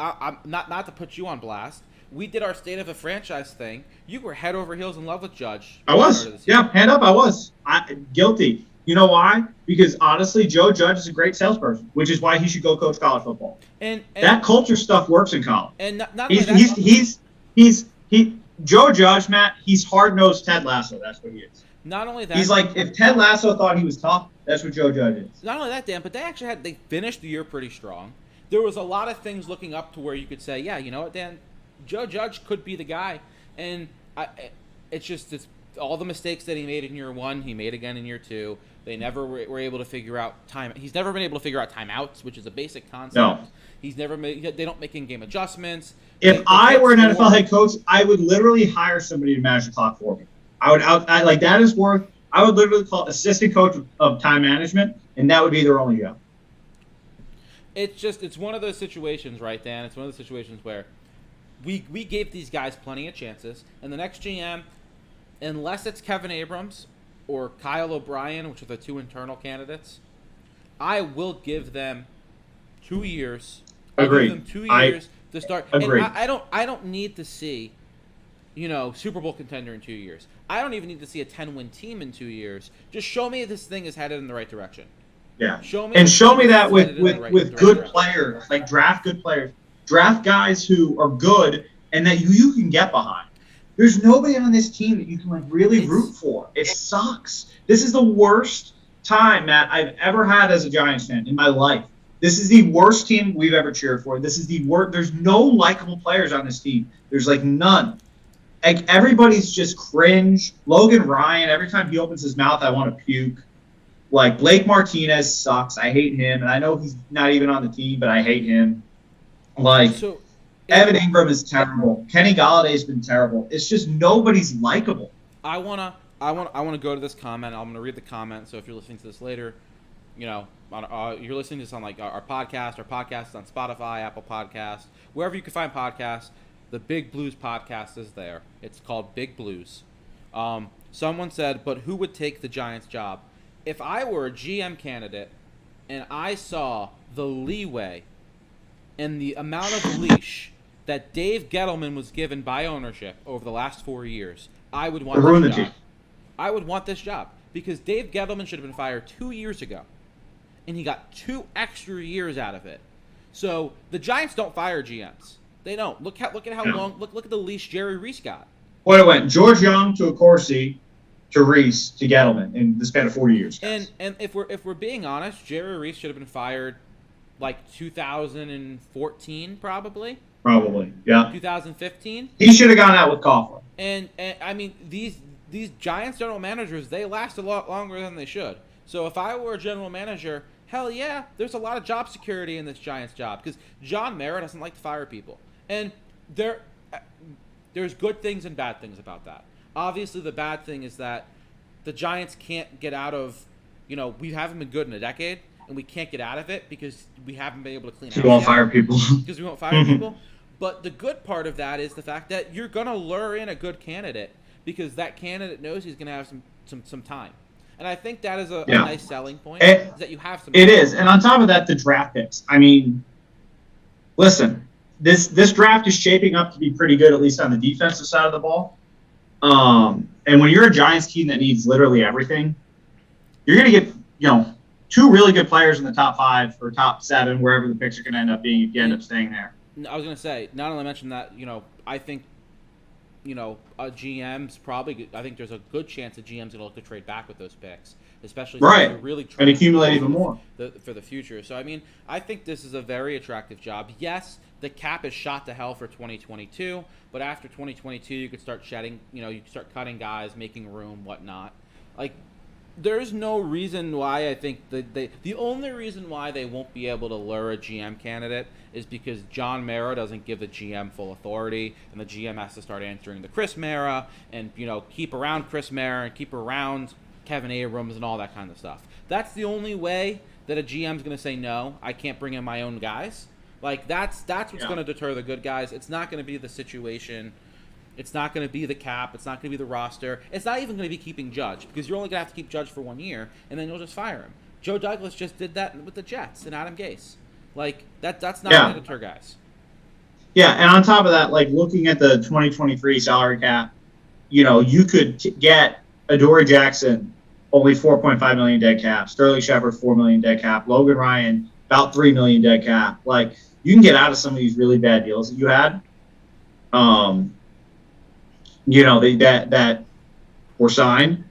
I'm not to put you on blast. We did our state of a franchise thing. You were head over heels in love with Judge. I was. Yeah, hand up, I was. Guilty. You know why? Because honestly, Joe Judge is a great salesperson, which is why he should go coach college football. And that culture stuff works in college. And not only that, Joe Judge, Matt, he's hard-nosed Ted Lasso. That's what he is. Not only that, he's like, if Ted Lasso thought he was tough, that's what Joe Judge is. Not only that, Dan, but they finished the year pretty strong. There was a lot of things looking up to where you could say, yeah, you know what, Dan, Joe Judge could be the guy. And it's all the mistakes that he made in year one, he made again in year two. They never were able to figure out time. He's never been able to figure out timeouts, which is a basic concept. No. He's never made. They don't make in-game adjustments. If I were an NFL head coach, I would literally hire somebody to manage the clock for me. I like that is worth. I would literally call assistant coach of time management, and that would be their only job. It's one of those situations, right, Dan? It's one of those situations where we gave these guys plenty of chances, and the next GM, unless it's Kevin Abrams or Kyle O'Brien, which are the two internal candidates, I will give them 2 years. Agreed. Give them 2 years to start. Agreed. And I don't need to see, Super Bowl contender in 2 years. I don't even need to see a 10-win team in 2 years. Just show me this thing is headed in the right direction. Yeah. Show me that with good players, like draft good players, draft guys who are good and that you can get behind. There's nobody on this team that you can really root for. It sucks. This is the worst time, Matt, I've ever had as a Giants fan in my life. This is the worst team we've ever cheered for. This is the worst. There's no likable players on this team. There's none. Everybody's just cringe. Logan Ryan, every time he opens his mouth, I want to puke. Blake Martinez sucks. I hate him, and I know he's not even on the team, but I hate him. Evan Ingram is terrible. Kenny Galladay's been terrible. It's just nobody's likable. I wanna go to this comment. I'm gonna read the comment. So if you're listening to this later, you're listening to this on our podcast. Our podcast is on Spotify, Apple Podcasts, wherever you can find podcasts. The Big Blues podcast is there. It's called Big Blues. Someone said, but who would take the Giants job? If I were a GM candidate and I saw the leeway and the amount of leash that Dave Gettleman was given by ownership over the last 4 years, I would want this job. I would want this job because Dave Gettleman should have been fired 2 years ago, and he got 2 extra years out of it. So the Giants don't fire GMs. They don't. Look at how long. Look at the leash Jerry Reese got. Well, it went George Young to Accorsi to Reese to Gettleman in the span of 40 years. Guys. And if we're being honest, Jerry Reese should have been fired 2014 probably. Probably, yeah. 2015. He should have gone out with Coughlin. And I mean these Giants general managers, they last a lot longer than they should. So if I were a general manager, hell yeah, there's a lot of job security in this Giants job because John Mara doesn't like to fire people. And there's good things and bad things about that. Obviously, the bad thing is that the Giants can't get out of, we haven't been good in a decade, and we can't get out of it because we haven't been able to clean out. We won't fire people. Because we won't fire people. But the good part of that is the fact that you're going to lure in a good candidate because that candidate knows he's going to have some time. And I think that is a nice selling point, is that you have some time. It is. And on top of that, the draft picks. I mean, listen, this draft is shaping up to be pretty good, at least on the defensive side of the ball. And when you're a Giants team that needs literally everything, you're going to get, 2 really good players in the top 5 or top 7, wherever the picks are going to end up being if you end up staying there. I was going to say, not only mention that, I think, a GM's probably, I think there's a good chance a GM's going to look to trade back with those picks, especially if they're really trying and accumulate even more for the future. So, I mean, I think this is a very attractive job. Yes, the cap is shot to hell for 2022, but after 2022, you could start shedding, you could start cutting guys, making room, whatnot. There's no reason why I think the only reason why they won't be able to lure a GM candidate is because John Mara doesn't give the GM full authority, and the GM has to start answering to Chris Mara and keep around Chris Mara and keep around Kevin Abrams and all that kind of stuff. That's the only way that a GM's going to say no. I can't bring in my own guys. That's what's going to deter the good guys. It's not going to be the situation. It's not going to be the cap. It's not going to be the roster. It's not even going to be keeping Judge because you're only going to have to keep Judge for 1 year, and then you'll just fire him. Joe Douglas just did that with the Jets and Adam Gase. That's not going to deter guys. Yeah, and on top of that, looking at the 2023 salary cap, you could get Adoree Jackson, only $4.5 million dead cap. Sterling Shepard, $4 million dead cap. Logan Ryan, about $3 million dead cap. You can get out of some of these really bad deals that you had. That were signed,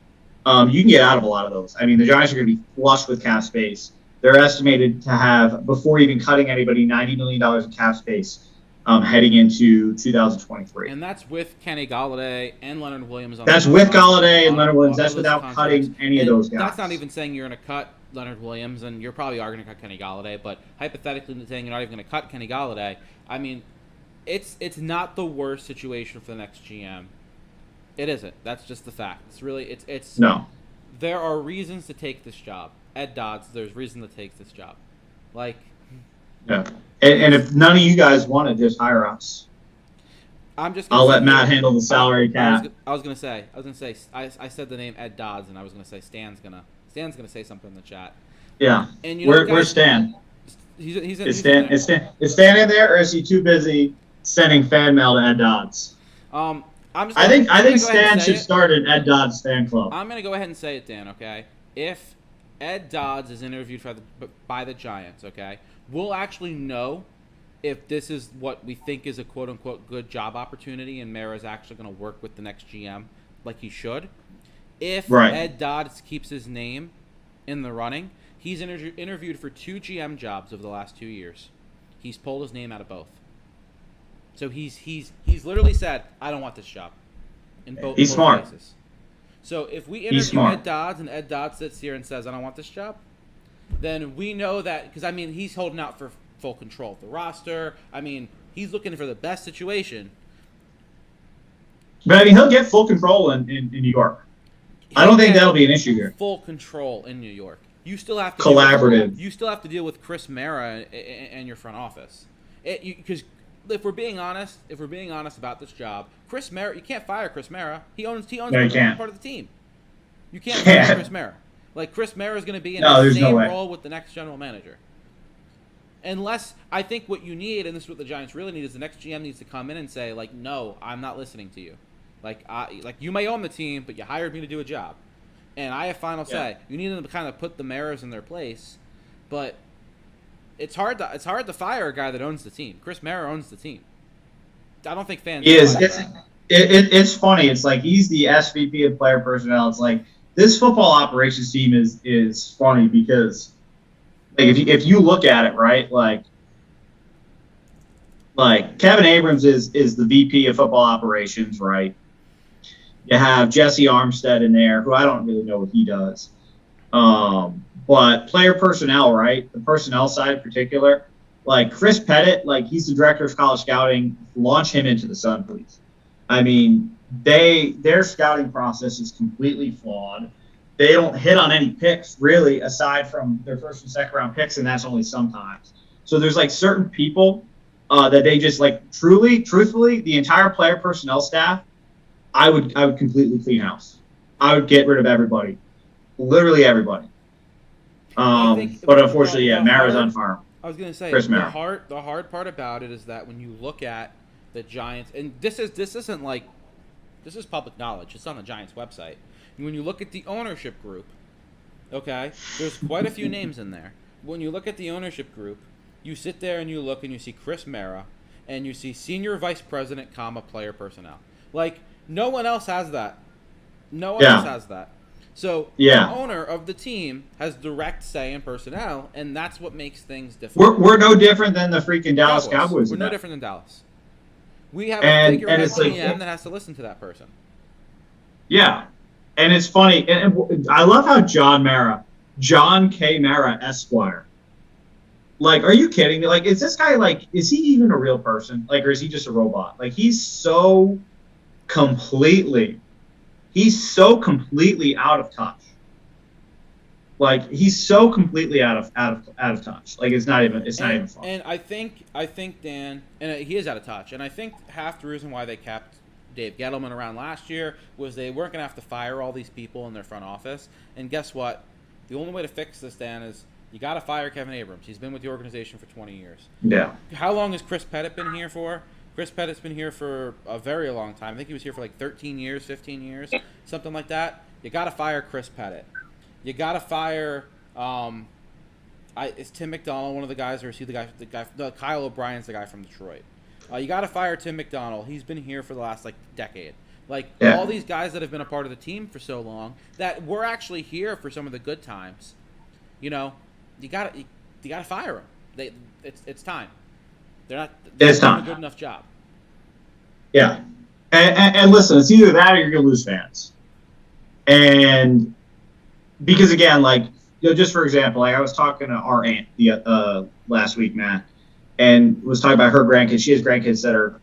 you can get out of a lot of those. I mean, the Giants are going to be flush with cap space. They're estimated to have, before even cutting anybody, $90 million in cap space heading into 2023. And that's with Kenny Golladay and Leonard Williams. That's with Golladay and Leonard Williams. That's without cutting any of those guys. That's not even saying you're going to cut Leonard Williams, and you're probably going to cut Kenny Golladay. But hypothetically saying you're not even going to cut Kenny Golladay, I mean, it's not the worst situation for the next GM. It isn't. That's just the fact. It's really it's no. There are reasons to take this job. Ed Dodds, there's reason to take this job. Like, yeah. And if none of you guys want it, just hire us. I'll let Matt handle the salary cap. I was gonna say. I said the name Ed Dodds, and I was gonna say Stan's gonna say something in the chat. Yeah. And where's Stan? Is Stan in there, or is he too busy sending fan mail to Ed Dodds? I think Stan should start an Ed Dodds fan club. I'm gonna go ahead and say it, Dan. Okay, if Ed Dodds is interviewed by the Giants, okay, we'll actually know if this is what we think is a quote-unquote good job opportunity and Mara is actually going to work with the next GM like he should. If Ed Dodds keeps his name in the running, he's interviewed for 2 GM jobs over the last 2 years. He's pulled his name out of both. So he's literally said, I don't want this job. In both smart. cases. So if we interview Ed Dodds and Ed Dodds sits here and says, I don't want this job, then we know that, because, I mean, he's holding out for full control of the roster. I mean, he's looking for the best situation. But, I mean, he'll get full control in New York. I don't think that'll be an issue here. Full control in New York. You still have to collaborative. You still have to deal with Chris Mara and your front office. Because if we're being honest about this job, Chris Mara, you can't fire Chris Mara. He owns part of the team. You can't fire Chris Mara. Like, Chris Mara is going to be in the same role with the next general manager. Unless, I think what you need, and this is what the Giants really need, is the next GM needs to come in and say, like, no, I'm not listening to you. Like, you may own the team, but you hired me to do a job. And I have final say. You need them to kind of put the Maras in their place. But it's hard to fire a guy that owns the team. Chris Mara owns the team. I don't think fans it's funny. It's like he's the SVP of player personnel. It's like this football operations team is funny because, like, if you look at it, right, like Kevin Abrams is the VP of football operations, right? You have Jesse Armstead in there, who I don't really know what he does. But player personnel, right? The personnel side in particular, like Chris Pettit, like he's the director of college scouting. Launch him into the sun, please. I mean, their scouting process is completely flawed. They don't hit on any picks, really, aside from their first and second round picks, and that's only sometimes. So there's like certain people that they just like truthfully, the entire player personnel staff, I would completely clean house. I would get rid of everybody, literally everybody. But unfortunately, Mara's on farm. I was gonna say Chris the hard part about it is that when you look at the Giants, and this is public knowledge. It's on the Giants website. And when you look at the ownership group, okay, there's quite a few names in there. When you look at the ownership group, you sit there and you look and you see Chris Mara, and you see senior vice president, player personnel. Like, no one else has that. No one else has that. So the owner of the team has direct say in personnel, and that's what makes things different. We're no different than the freaking Dallas Cowboys. We're no different than Dallas. We have a figurehead GM that has to listen to that person. Yeah, and it's funny, and I love how John K. Mara, Esquire. Like, are you kidding me? Like, is this guy, like, is he even a real person? Like, or is he just a robot? Like, he's so completely out of touch. Like, he's so completely out of touch. Like, it's not even fun. And I think Dan, and he is out of touch. And I think half the reason why they kept Dave Gettleman around last year was they weren't going to have to fire all these people in their front office. And guess what? The only way to fix this, Dan, is you got to fire Kevin Abrams. He's been with the organization for 20 years. Yeah. How long has Chris Pettit been here for? Chris Pettit's been here for a very long time. I think he was here for like 13 years, 15 years, something like that. You got to fire Chris Pettit. You got to fire. Is Tim McDonald one of the guys, or is he the guy? Kyle O'Brien's the guy from Detroit. You got to fire Tim McDonald. He's been here for the last decade. All these guys that have been a part of the team for so long that were actually here for some of the good times. You got to fire them. It's time. They're It's not doing time. a good enough job. Yeah. And listen, it's either that or you're going to lose fans. And because, again, like, just for example, like I was talking to our aunt last week, Matt, and was talking about her grandkids. She has grandkids that are,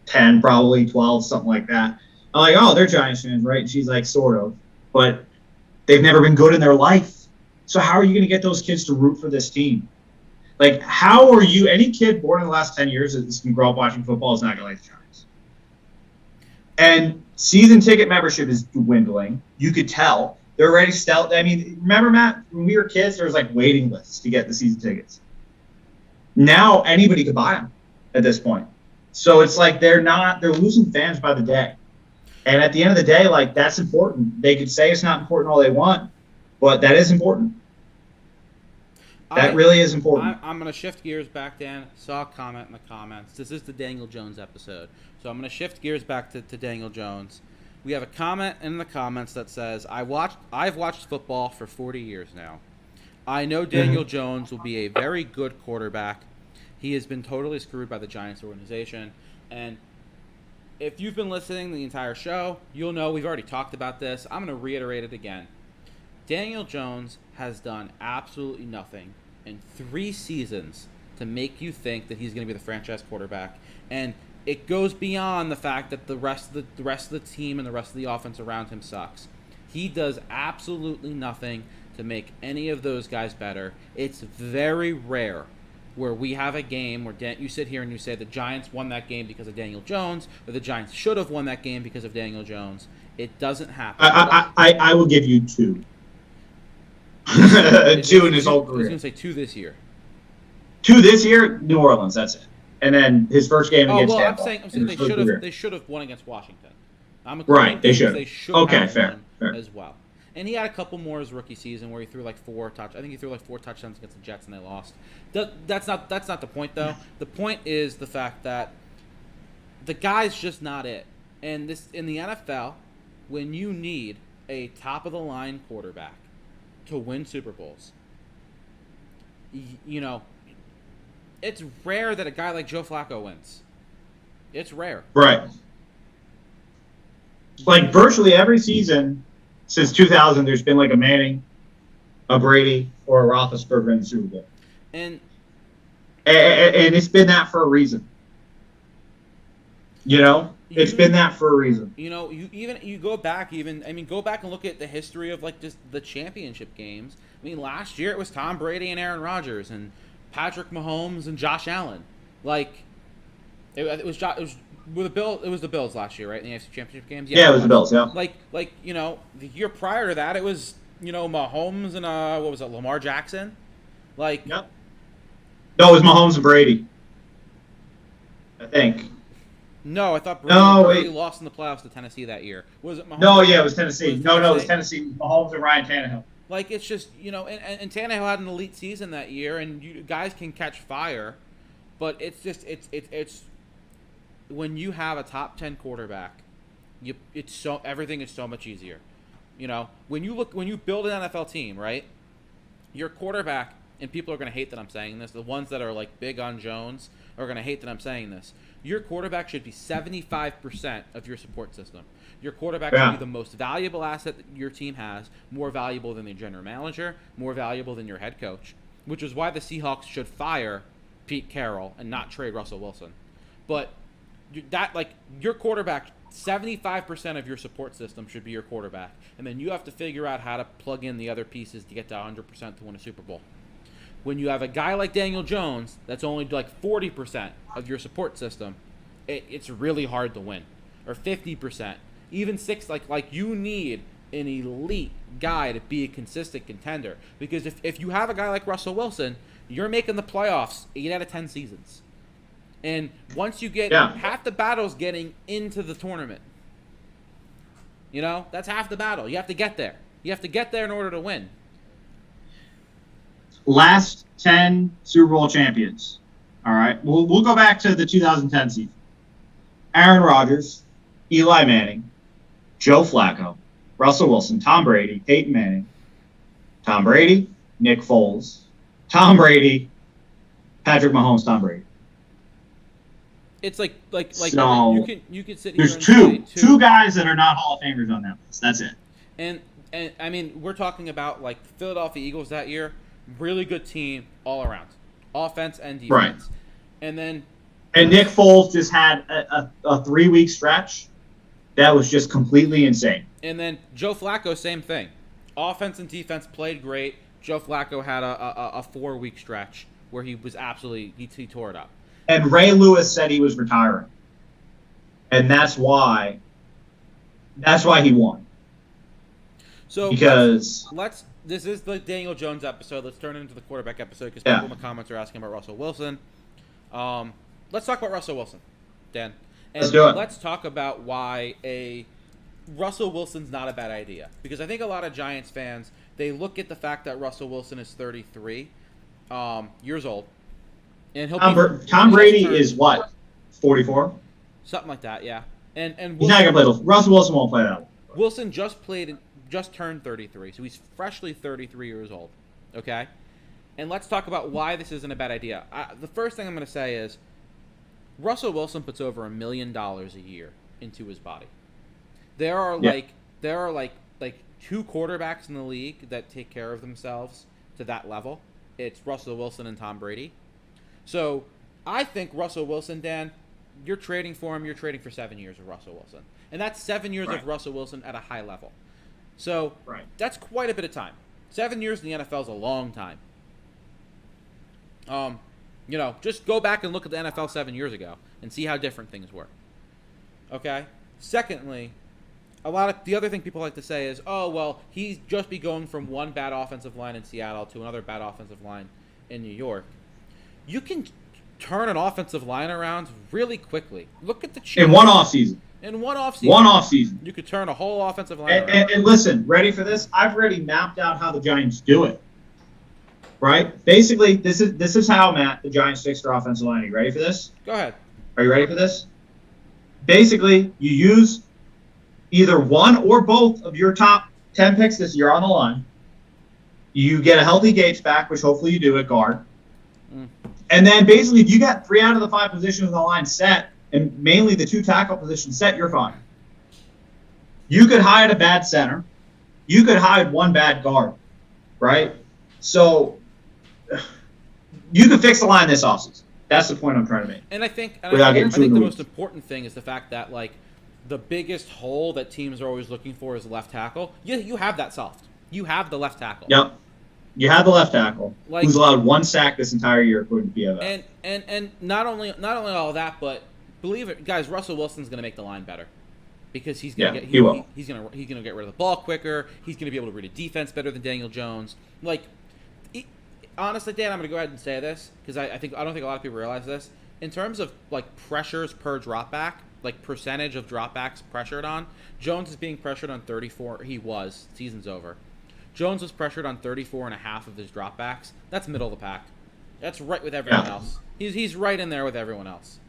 10, probably 12, something like that. I'm like, oh, they're Giants fans, right? And she's like, sort of. But they've never been good in their life. So how are you going to get those kids to root for this team? Like, how are you – any kid born in the last 10 years that can grow up watching football is not going to like the Giants. And season ticket membership is dwindling. You could tell. They're already – I mean, remember, Matt, when we were kids, there was, like, waiting lists to get the season tickets. Now anybody could buy them at this point. So it's like they're losing fans by the day. And at the end of the day, like, that's important. They could say it's not important all they want, but that is important. That really is important. I'm going to shift gears back, Dan. Saw a comment in the comments. This is the Daniel Jones episode. So I'm going to shift gears back to Daniel Jones. We have a comment in the comments that says, I've watched football for 40 years now. I know Daniel Jones will be a very good quarterback. He has been totally screwed by the Giants organization. And if you've been listening the entire show, you'll know we've already talked about this. I'm going to reiterate it again. Daniel Jones has done absolutely nothing in 3 seasons to make you think that he's going to be the franchise quarterback. And it goes beyond the fact that the rest of the team and the rest of the offense around him sucks. He does absolutely nothing to make any of those guys better. It's very rare where we have a game where you sit here and you say the Giants won that game because of Daniel Jones, or the Giants should have won that game because of Daniel Jones. It doesn't happen. I will give you 2. 2 in his whole career. I was going to say 2 this year. 2 this year, New Orleans, that's it. And then his first game against Tampa. I'm saying they should have won against Washington. Right, they should. They should have fair. as well. And he had a couple more his rookie season where he threw like 4 touchdowns. I think he threw like 4 touchdowns against the Jets and they lost. That's not the point though. The point is the fact that the guy's just not it. And this in the NFL, when you need a top of the line quarterback to win Super Bowls, it's rare that a guy like Joe Flacco wins. It's rare. Right. Like virtually every season since 2000, there's been like a Manning, a Brady, or a Roethlisberger in the Super Bowl. And it's been that for a reason. It's been that for a reason. You go back go back and look at the history of like just the championship games. I mean, last year it was Tom Brady and Aaron Rodgers and Patrick Mahomes and Josh Allen. Like it was the Bills last year, right? In the AFC Championship games. Yeah, it was the Bills. Yeah. Like the year prior to that, it was Mahomes and what was it, Lamar Jackson? Like. Yep. No, it was Mahomes and Brady. I think. No, I thought Brady lost in the playoffs to Tennessee that year. Was it Mahomes? No, yeah, it was Tennessee. No, it was Tennessee. Mahomes and Ryan Tannehill. Like, it's just, and Tannehill had an elite season that year, and you guys can catch fire, but it's just, it's when you have a top 10 quarterback, everything is so much easier. When you build an NFL team, right, your quarterback, and people are going to hate that I'm saying this, the ones that are, like, big on Jones are going to hate that I'm saying this. Your quarterback should be 75% of your support system. Your quarterback should be the most valuable asset that your team has, more valuable than your general manager, more valuable than your head coach, which is why the Seahawks should fire Pete Carroll and not trade Russell Wilson. But your quarterback, 75% of your support system should be your quarterback, and then you have to figure out how to plug in the other pieces to get to 100% to win a Super Bowl. When you have a guy like Daniel Jones that's only like 40% of your support system, it's really hard to win. Or 50%. Even 6, like you need an elite guy to be a consistent contender. Because if you have a guy like Russell Wilson, you're making the playoffs 8 out of 10 seasons. And once you get half the battle's getting into the tournament. That's half the battle. You have to get there. You have to get there in order to win. Last 10 Super Bowl champions. All right. We'll go back to the 2010 season. Aaron Rodgers, Eli Manning, Joe Flacco, Russell Wilson, Tom Brady, Peyton Manning, Tom Brady, Nick Foles, Tom Brady, Patrick Mahomes, Tom Brady. It's like so, you can sit here there's and say two guys that are not Hall of Famers on that list. That's it. And I mean, we're talking about like Philadelphia Eagles that year, really good team all around, offense and defense. Right. And Nick Foles just had a 3-week stretch that was just completely insane. And then Joe Flacco, same thing. Offense and defense played great. Joe Flacco had a 4-week stretch where he was absolutely he tore it up. And Ray Lewis said he was retiring, and that's why he won. So because let's this is the Daniel Jones episode. Let's turn it into the quarterback episode because people in the comments are asking about Russell Wilson. Let's talk about Russell Wilson, Dan. And let's do it. Let's talk about why Russell Wilson's not a bad idea. Because I think a lot of Giants fans, they look at the fact that Russell Wilson is 33 years old. And Tom Brady is what? 44? Something like that, yeah. And Wilson, he's not going to play those. Russell Wilson won't play that one. Wilson just turned 33, so he's freshly 33 years old, okay? And let's talk about why this isn't a bad idea. The first thing I'm going to say is Russell Wilson puts over $1 million a year into his body. There are like two quarterbacks in the league that take care of themselves to that level. It's Russell Wilson and Tom Brady. So I think Russell Wilson, Dan, you're trading for him. You're trading for 7 years of Russell Wilson, and that's 7 years of Russell Wilson at a high level. So that's quite a bit of time. 7 years in the NFL is a long time. Just go back and look at the NFL 7 years ago and see how different things were. Okay. Secondly, the other thing people like to say is, oh well, he's just be going from one bad offensive line in Seattle to another bad offensive line in New York. You can turn an offensive line around really quickly. Look at the Chiefs. In one offseason. One offseason. You could turn a whole offensive line around. And listen, ready for this? I've already mapped out how the Giants do it. Right? Basically, this is how, Matt, the Giants fix their offensive line. Are you ready for this? Go ahead. Are you ready for this? Basically, you use either one or both of your top 10 picks this year on the line. You get a healthy Gates back, which hopefully you do at guard. And then basically, if you got 3 out of the 5 positions on the line set, and mainly the 2 tackle positions set, you're fine. You could hide a bad center. You could hide one bad guard, right? So you could fix the line this offseason. That's the point I'm trying to make. And I think the most important thing is the fact that the biggest hole that teams are always looking for is left tackle. You have that solved. You have the left tackle. Yep. You have the left tackle, who's allowed 1 sack this entire year according to PFF. And not only all that, but believe it, guys, Russell Wilson's going to make the line better because he's going to he's going to get rid of the ball quicker. He's going to be able to read a defense better than Daniel Jones. Honestly, Dan, I'm going to go ahead and say this because I don't think a lot of people realize this. In terms of pressures per dropback, percentage of dropbacks pressured on, Jones is being pressured on 34. He was. Season's over. Jones was pressured on 34.5 of his dropbacks. That's middle of the pack. That's right with everyone else. He's right in there with everyone else.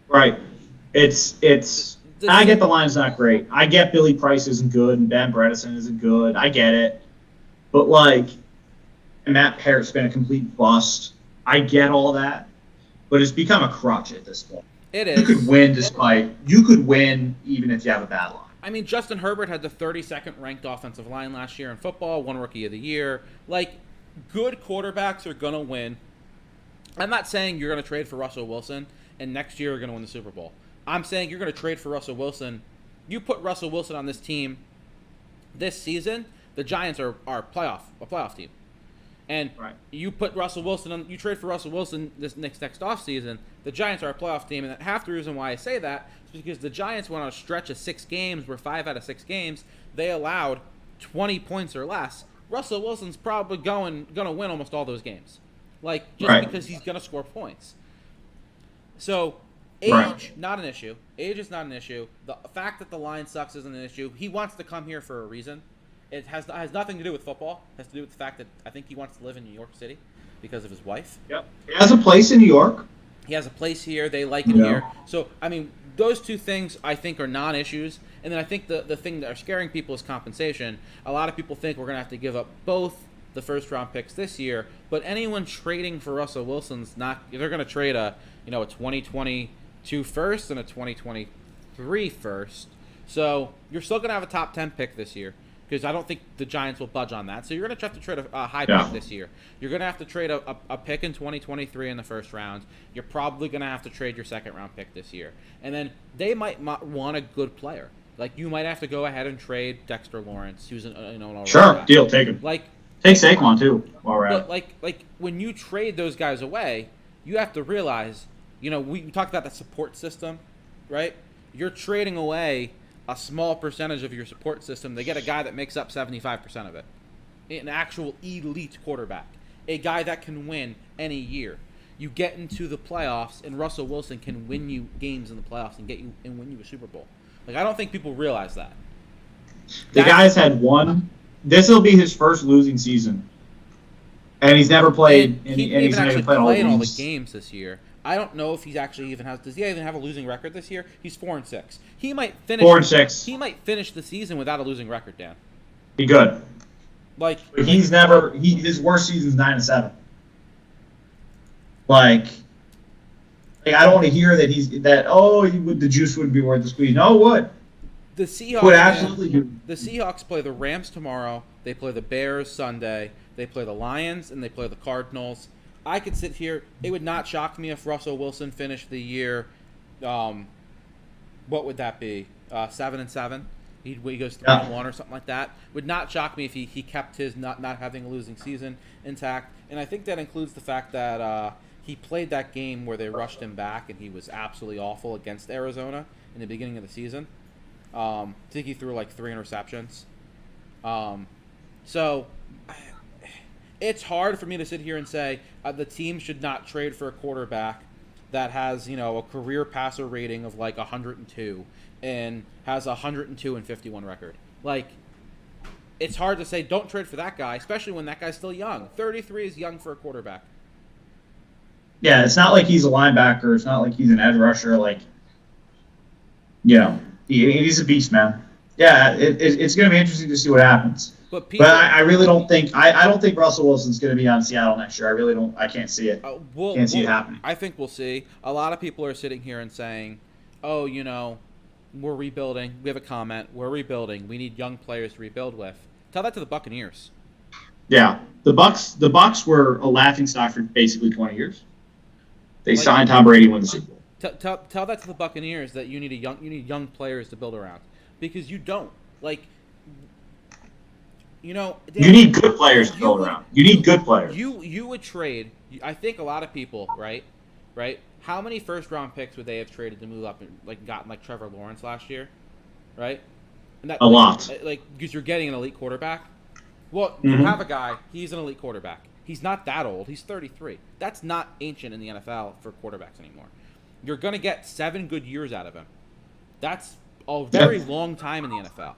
Right. I get the line's not great. I get Billy Price isn't good and Ben Bredesen isn't good. I get it. But Matt Parrott's been a complete bust. I get all that. But it's become a crutch at this point. It is. You could win even if you have a bad line. I mean, Justin Herbert had the 32nd ranked offensive line last year in football, won Rookie of the Year. Good quarterbacks are going to win. I'm not saying you're going to trade for Russell Wilson and next year you're going to win the Super Bowl. I'm saying you're going to trade for Russell Wilson. You put Russell Wilson on this team this season, the Giants are a playoff team. And you put Russell Wilson on, you trade for Russell Wilson this next offseason, the Giants are a playoff team. And half the reason why I say that is because the Giants went on a stretch of 6 games where 5 out of 6 games they allowed 20 points or less. Russell Wilson's probably going to win almost all those games. Because he's going to score points. So, age, not an issue. Age is not an issue. The fact that the line sucks isn't an issue. He wants to come here for a reason. It has nothing to do with football. It has to do with the fact that I think he wants to live in New York City because of his wife. Yep. He has a place in New York. He has a place here. They like it here. So, I mean, those 2 things I think are non-issues. And then I think the thing that are scaring people is compensation. A lot of people think we're going to have to give up both the first round picks this year, but anyone trading for Russell Wilson's they're going to trade a 2022 first and a 2023 first. So you're still going to have a top 10 pick this year, because I don't think the Giants will budge on that. So you're going to have to trade a high pick this year. You're going to have to trade a pick in 2023 in the first round. You're probably going to have to trade your second round pick this year. And then they might want a good player. Like, you might have to go ahead and trade Dexter Lawrence, who's an sure, deal, take him. Take Saquon too while we're at it. Like when you trade those guys away, you have to realize, we talked about the support system, right? You're trading away a small percentage of your support system. They get a guy that makes up 75% of it. An actual elite quarterback. A guy that can win any year. You get into the playoffs, and Russell Wilson can win you games in the playoffs and win you a Super Bowl. Like, I don't think people realize that. The guy's had one. This will be his first losing season. And he's never played. And he's not even played all the games this year. I don't know if he's actually even has. Does he even have a losing record this year? He's 4-6. He might finish 4-6. He might finish the season without a losing record, Dan. Be good. But he's never. His worst season is 9-7. Like I don't want to hear that the juice wouldn't be worth the squeeze. No, it would. The Seahawks would absolutely do. The Seahawks play the Rams tomorrow. They play the Bears Sunday. They play the Lions and they play the Cardinals. I could sit here. It would not shock me if Russell Wilson finished the year. What would that be? 7-7. He goes 3-1 or something like that. Would not shock me if he kept his not having a losing season intact. And I think that includes the fact that he played that game where they rushed him back and he was absolutely awful against Arizona in the beginning of the season. I think he threw like 3 interceptions. So it's hard for me to sit here and say the team should not trade for a quarterback that has, a career passer rating of like 102 and has a 102-51 record. Like, it's hard to say don't trade for that guy, especially when that guy's still young. 33 is young for a quarterback. Yeah, it's not like he's a linebacker. It's not like he's an edge rusher. Like, he's a beast, man. Yeah, it's going to be interesting to see what happens. But I really don't think I don't think Russell Wilson's going to be on Seattle next year. I really don't. I can't see it. Can't see it happening. I think we'll see. A lot of people are sitting here and saying, "Oh, we're rebuilding." We have a comment. We're rebuilding. We need young players to rebuild with. Tell that to the Buccaneers. Yeah, the Bucs were a laughingstock for basically 20 years. They signed Tom Brady and won the Super Bowl. Tell that to the Buccaneers that you need young players to build around, because you don't. You need good players to build around. You need good players. You would trade. I think a lot of people, right? How many first round picks would they have traded to move up and gotten Trevor Lawrence last year, right? And a lot. Because you're getting an elite quarterback. Well, you have a guy. He's an elite quarterback. He's not that old. He's 33. That's not ancient in the NFL for quarterbacks anymore. You're going to get 7 good years out of him. That's a very long time in the NFL.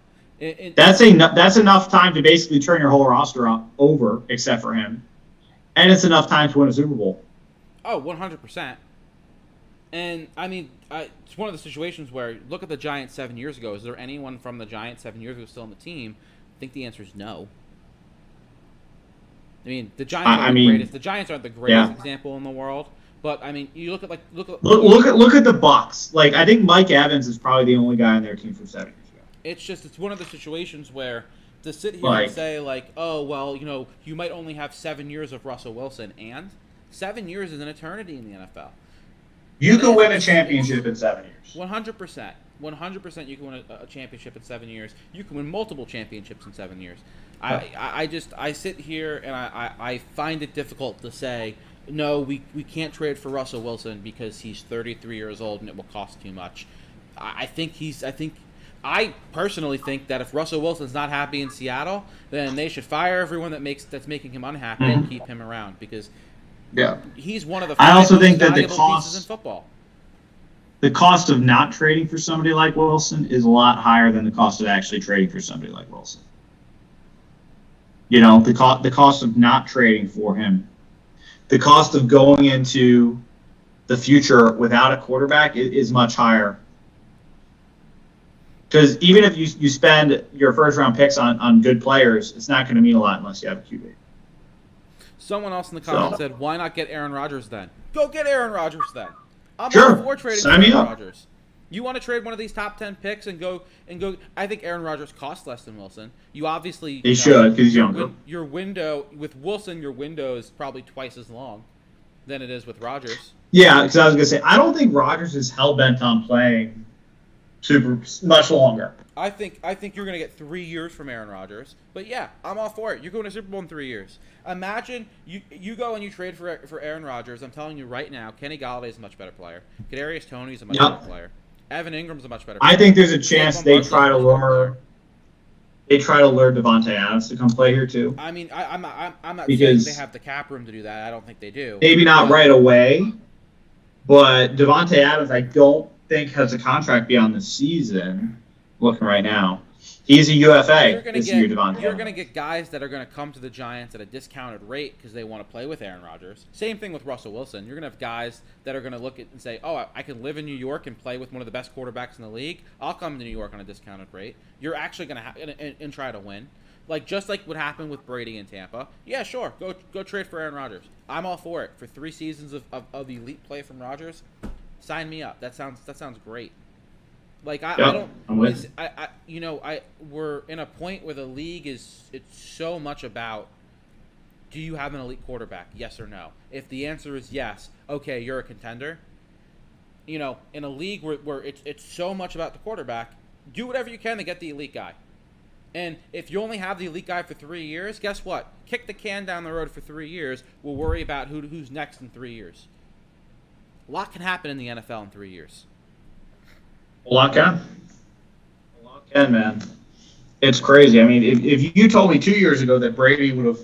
That's enough time to basically turn your whole roster over, except for him. And it's enough time to win a Super Bowl. Oh, 100%. And, I mean, it's one of the situations where, look at the Giants 7 years ago. Is there anyone from the Giants 7 years ago still on the team? I think the answer is no. I mean, the Giants aren't the greatest. The Giants aren't the greatest example in the world. But, I mean, you look at look at the Bucs. I think Mike Evans is probably the only guy on their team from 7 years ago. It's one of the situations where to sit here and say, oh, well, you might only have 7 years of Russell Wilson, and 7 years is an eternity in the NFL. You can win a championship in 7 years. 100%. 100% you can win a championship in 7 years. You can win multiple championships in 7 years. I sit here and I find it difficult to say, no, we can't trade for Russell Wilson because he's 33 years old and it will cost too much. I personally think that if Russell Wilson's not happy in Seattle, then they should fire everyone that's making him unhappy and keep him around, because he's one of the most valuable pieces in football. The cost of not trading for somebody like Wilson is a lot higher than the cost of actually trading for somebody like Wilson. The cost of not trading for him, the cost of going into the future without a quarterback is much higher. Because even if you spend your first-round picks on good players, it's not going to mean a lot unless you have a QB. Someone else in the comments said, "Why not get Aaron Rodgers then?" Go get Aaron Rodgers then. I'm all for trading for Aaron Rodgers. You want to trade one of these top 10 picks and go. I think Aaron Rodgers costs less than Wilson. You obviously should because he's younger. Your window with Wilson, your window is probably twice as long than it is with Rodgers. Yeah, because I was gonna say I don't think Rodgers is hell bent on playing super much longer. I think you're going to get 3 years from Aaron Rodgers. But yeah, I'm all for it. You're going to Super Bowl in 3 years. Imagine you go and you trade for Aaron Rodgers. I'm telling you right now, Kenny Galladay is a much better player. Kadarius Toney is a much better player. Evan Ingram's a much better player. I think there's a chance they try to lure Devontae Adams to come play here too. I mean, I'm not saying they have the cap room to do that. I don't think they do. Maybe not right away, but Devontae Adams, I don't think has a contract beyond the season. Looking right now, he's a UFA this year. Devontae. You're going to get guys that are going to come to the Giants at a discounted rate because they want to play with Aaron Rodgers. Same thing with Russell Wilson. You're going to have guys that are going to look at and say, "Oh, I can live in New York and play with one of the best quarterbacks in the league. I'll come to New York on a discounted rate." You're actually going to and try to win, just like what happened with Brady in Tampa. Yeah, sure, go trade for Aaron Rodgers. I'm all for it. For 3 seasons of elite play from Rodgers, sign me up. That sounds great. Like we're in a point where the league it's so much about, do you have an elite quarterback? Yes or no? If the answer is yes, okay, you're a contender. In a league where it's so much about the quarterback, do whatever you can to get the elite guy. And if you only have the elite guy for 3 years, guess what? Kick the can down the road for 3 years. We'll worry about who's next in 3 years. A lot can happen in the NFL in 3 years. A lot can, man. It's crazy. I mean, if you told me 2 years ago that Brady would have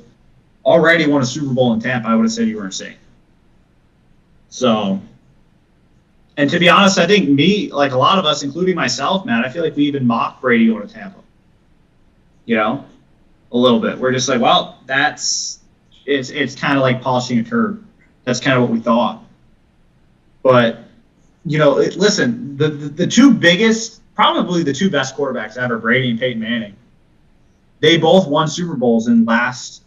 already won a Super Bowl in Tampa, I would have said you were insane. So, and to be honest, I think like a lot of us, including myself, Matt, I feel like we even mocked Brady going to Tampa. A little bit. We're just like, well, it's kind of like polishing a turd. That's kind of what we thought. But listen, the two biggest, probably the two best quarterbacks ever, Brady and Peyton Manning, they both won Super Bowls in last,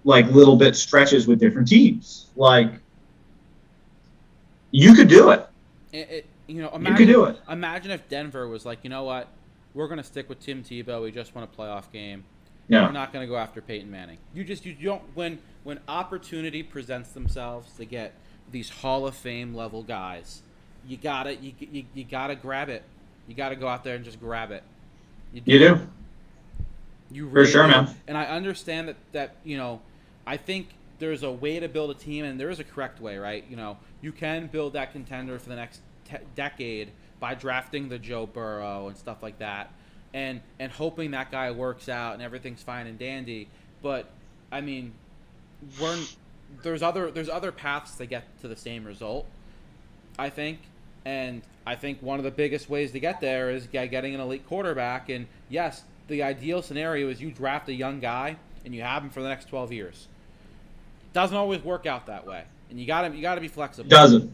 little bit stretches with different teams. You could do it. You could do it. Imagine if Denver was like, you know what, we're going to stick with Tim Tebow. We just won a playoff game. Yeah. We're not going to go after Peyton Manning. You don't, when opportunity presents themselves to get these Hall of Fame level guys, you gotta grab it. You gotta go out there and just grab it. You do. You really for sure, do. man. And I understand that I think there's a way to build a team, and there is a correct way, right? You can build that contender for the next decade by drafting the Joe Burrow and stuff like that, and hoping that guy works out and everything's fine and dandy. But I mean, there's other paths to get to the same result, I think. And I think one of the biggest ways to get there is getting an elite quarterback. And yes, the ideal scenario is you draft a young guy and you have him for the next 12 years. Doesn't always work out that way, and you gotta be flexible. Doesn't.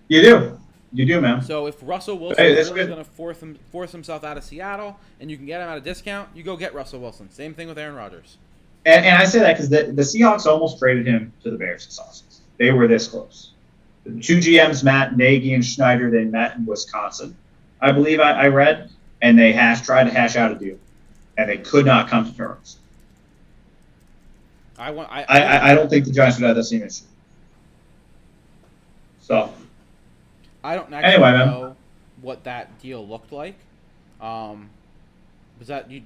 You do, man. So if Russell Wilson is really going to force himself out of Seattle, and you can get him at a discount, you go get Russell Wilson. Same thing with Aaron Rodgers. And I say that because the Seahawks almost traded him to the Bears this offseason. They were this close. The two GMs, Matt Nagy and Schneider, they met in Wisconsin, I believe I read, and they tried to hash out a deal, and they could not come to terms. I don't think the Giants would have the same issue. So I don't actually know what that deal looked like. Do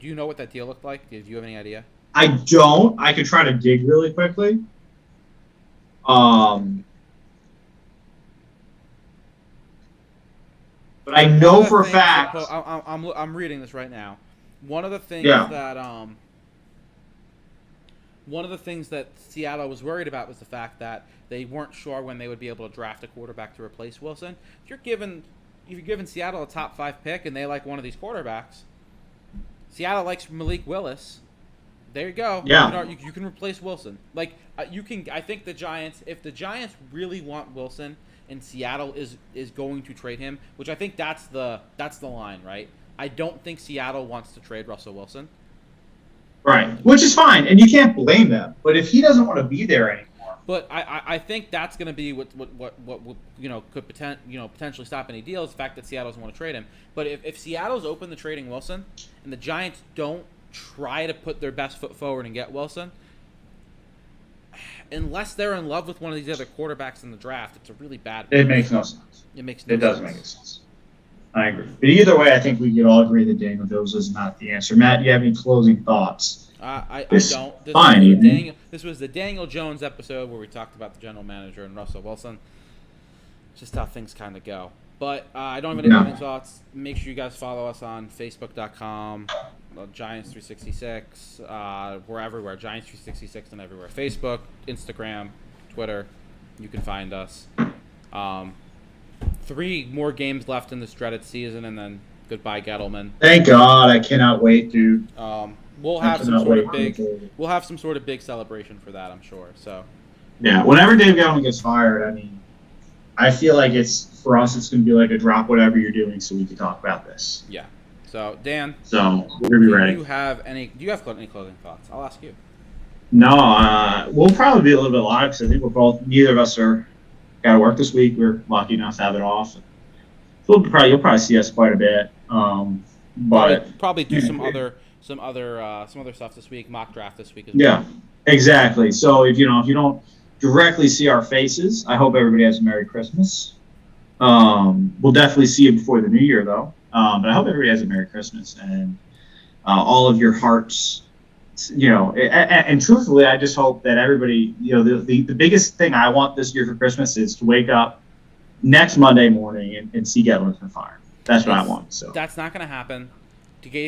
you know what that deal looked like? Do you have any idea? I don't. I could try to dig really quickly. But I know for a fact. I'm reading this right now. One of the things that Seattle was worried about was the fact that they weren't sure when they would be able to draft a quarterback to replace Wilson. If you're giving Seattle a top 5 pick and they like one of these quarterbacks, Seattle likes Malik Willis. There you go. Yeah. You can replace Wilson. I think the Giants, if the Giants really want Wilson and Seattle is going to trade him, which I think that's the line, right? I don't think Seattle wants to trade Russell Wilson. Right, which is fine, and you can't blame them. But if he doesn't want to be there anymore. But I think that's going to be what could potentially stop any deals. The fact that Seattle doesn't want to trade him. But if Seattle's open to trading Wilson, and the Giants don't try to put their best foot forward and get Wilson, unless they're in love with one of these other quarterbacks in the draft, it's a really bad move. It makes no sense. It doesn't make sense. I agree. But either way, I think we could all agree that Daniel Jones is not the answer. Matt, do you have any closing thoughts? I don't. This was the Daniel Jones episode where we talked about the general manager and Russell Wilson. Just how things kind of go. But I don't have any closing thoughts. Make sure you guys follow us on Facebook.com, Giants366. We're everywhere. Giants366 and everywhere. Facebook, Instagram, Twitter. You can find us. 3 more games left in this dreaded season, and then goodbye, Gettleman. Thank God. I cannot wait, dude. We'll have some sort of big celebration for that, I'm sure. So, yeah, whenever Dave Gettleman gets fired, I mean, I feel like it's going to be like a drop whatever you're doing, so we can talk about this. Yeah. So, Dan. So we're gonna be ready. Do you have any closing thoughts? I'll ask you. No, we'll probably be a little bit live because I think neither of us are got to work this week. We're lucky enough to have it off. So you'll probably see us quite a bit. But probably do some other stuff this week, mock draft this week as well. Yeah, exactly. So if you don't directly see our faces, I hope everybody has a Merry Christmas. We'll definitely see you before the New Year, though. But I hope everybody has a Merry Christmas and all of your hearts. And truthfully, I just hope that everybody, the biggest thing I want this year for Christmas is to wake up next Monday morning and see Gettleman for fire. That's what I want. So that's not going to happen.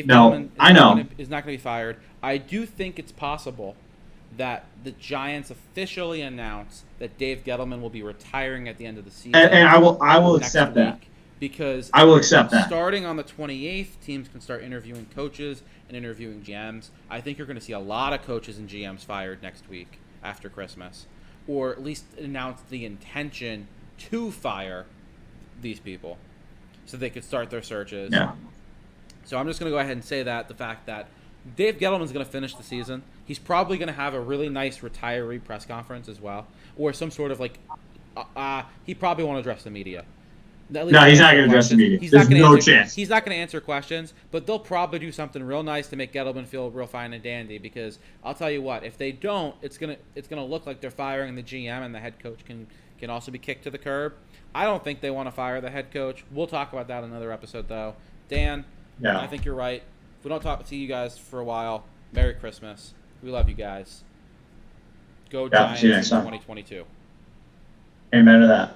No, I know. Is not going to be fired. I do think it's possible that the Giants officially announce that Dave Gettleman will be retiring at the end of the season. And I will accept that. Because I will accept that. Starting on the 28th, teams can start interviewing coaches and interviewing GMs. I think you're going to see a lot of coaches and GMs fired next week after Christmas, or at least announce the intention to fire these people so they could start their searches. Yeah. So I'm just going to go ahead and say that the fact that Dave Gettleman's going to finish the season. He's probably going to have a really nice retiree press conference as well, or some sort of he probably won't address the media. No, he's not going to address the media. There's no chance. He's not going to answer questions, but they'll probably do something real nice to make Gettleman feel real fine and dandy. Because I'll tell you what, if they don't, it's gonna look like they're firing the GM, and the head coach can also be kicked to the curb. I don't think they want to fire the head coach. We'll talk about that in another episode, though. Dan, I think you're right. If we don't talk to you guys for a while, Merry Christmas. We love you guys. Go Giants in 2022. Amen to that.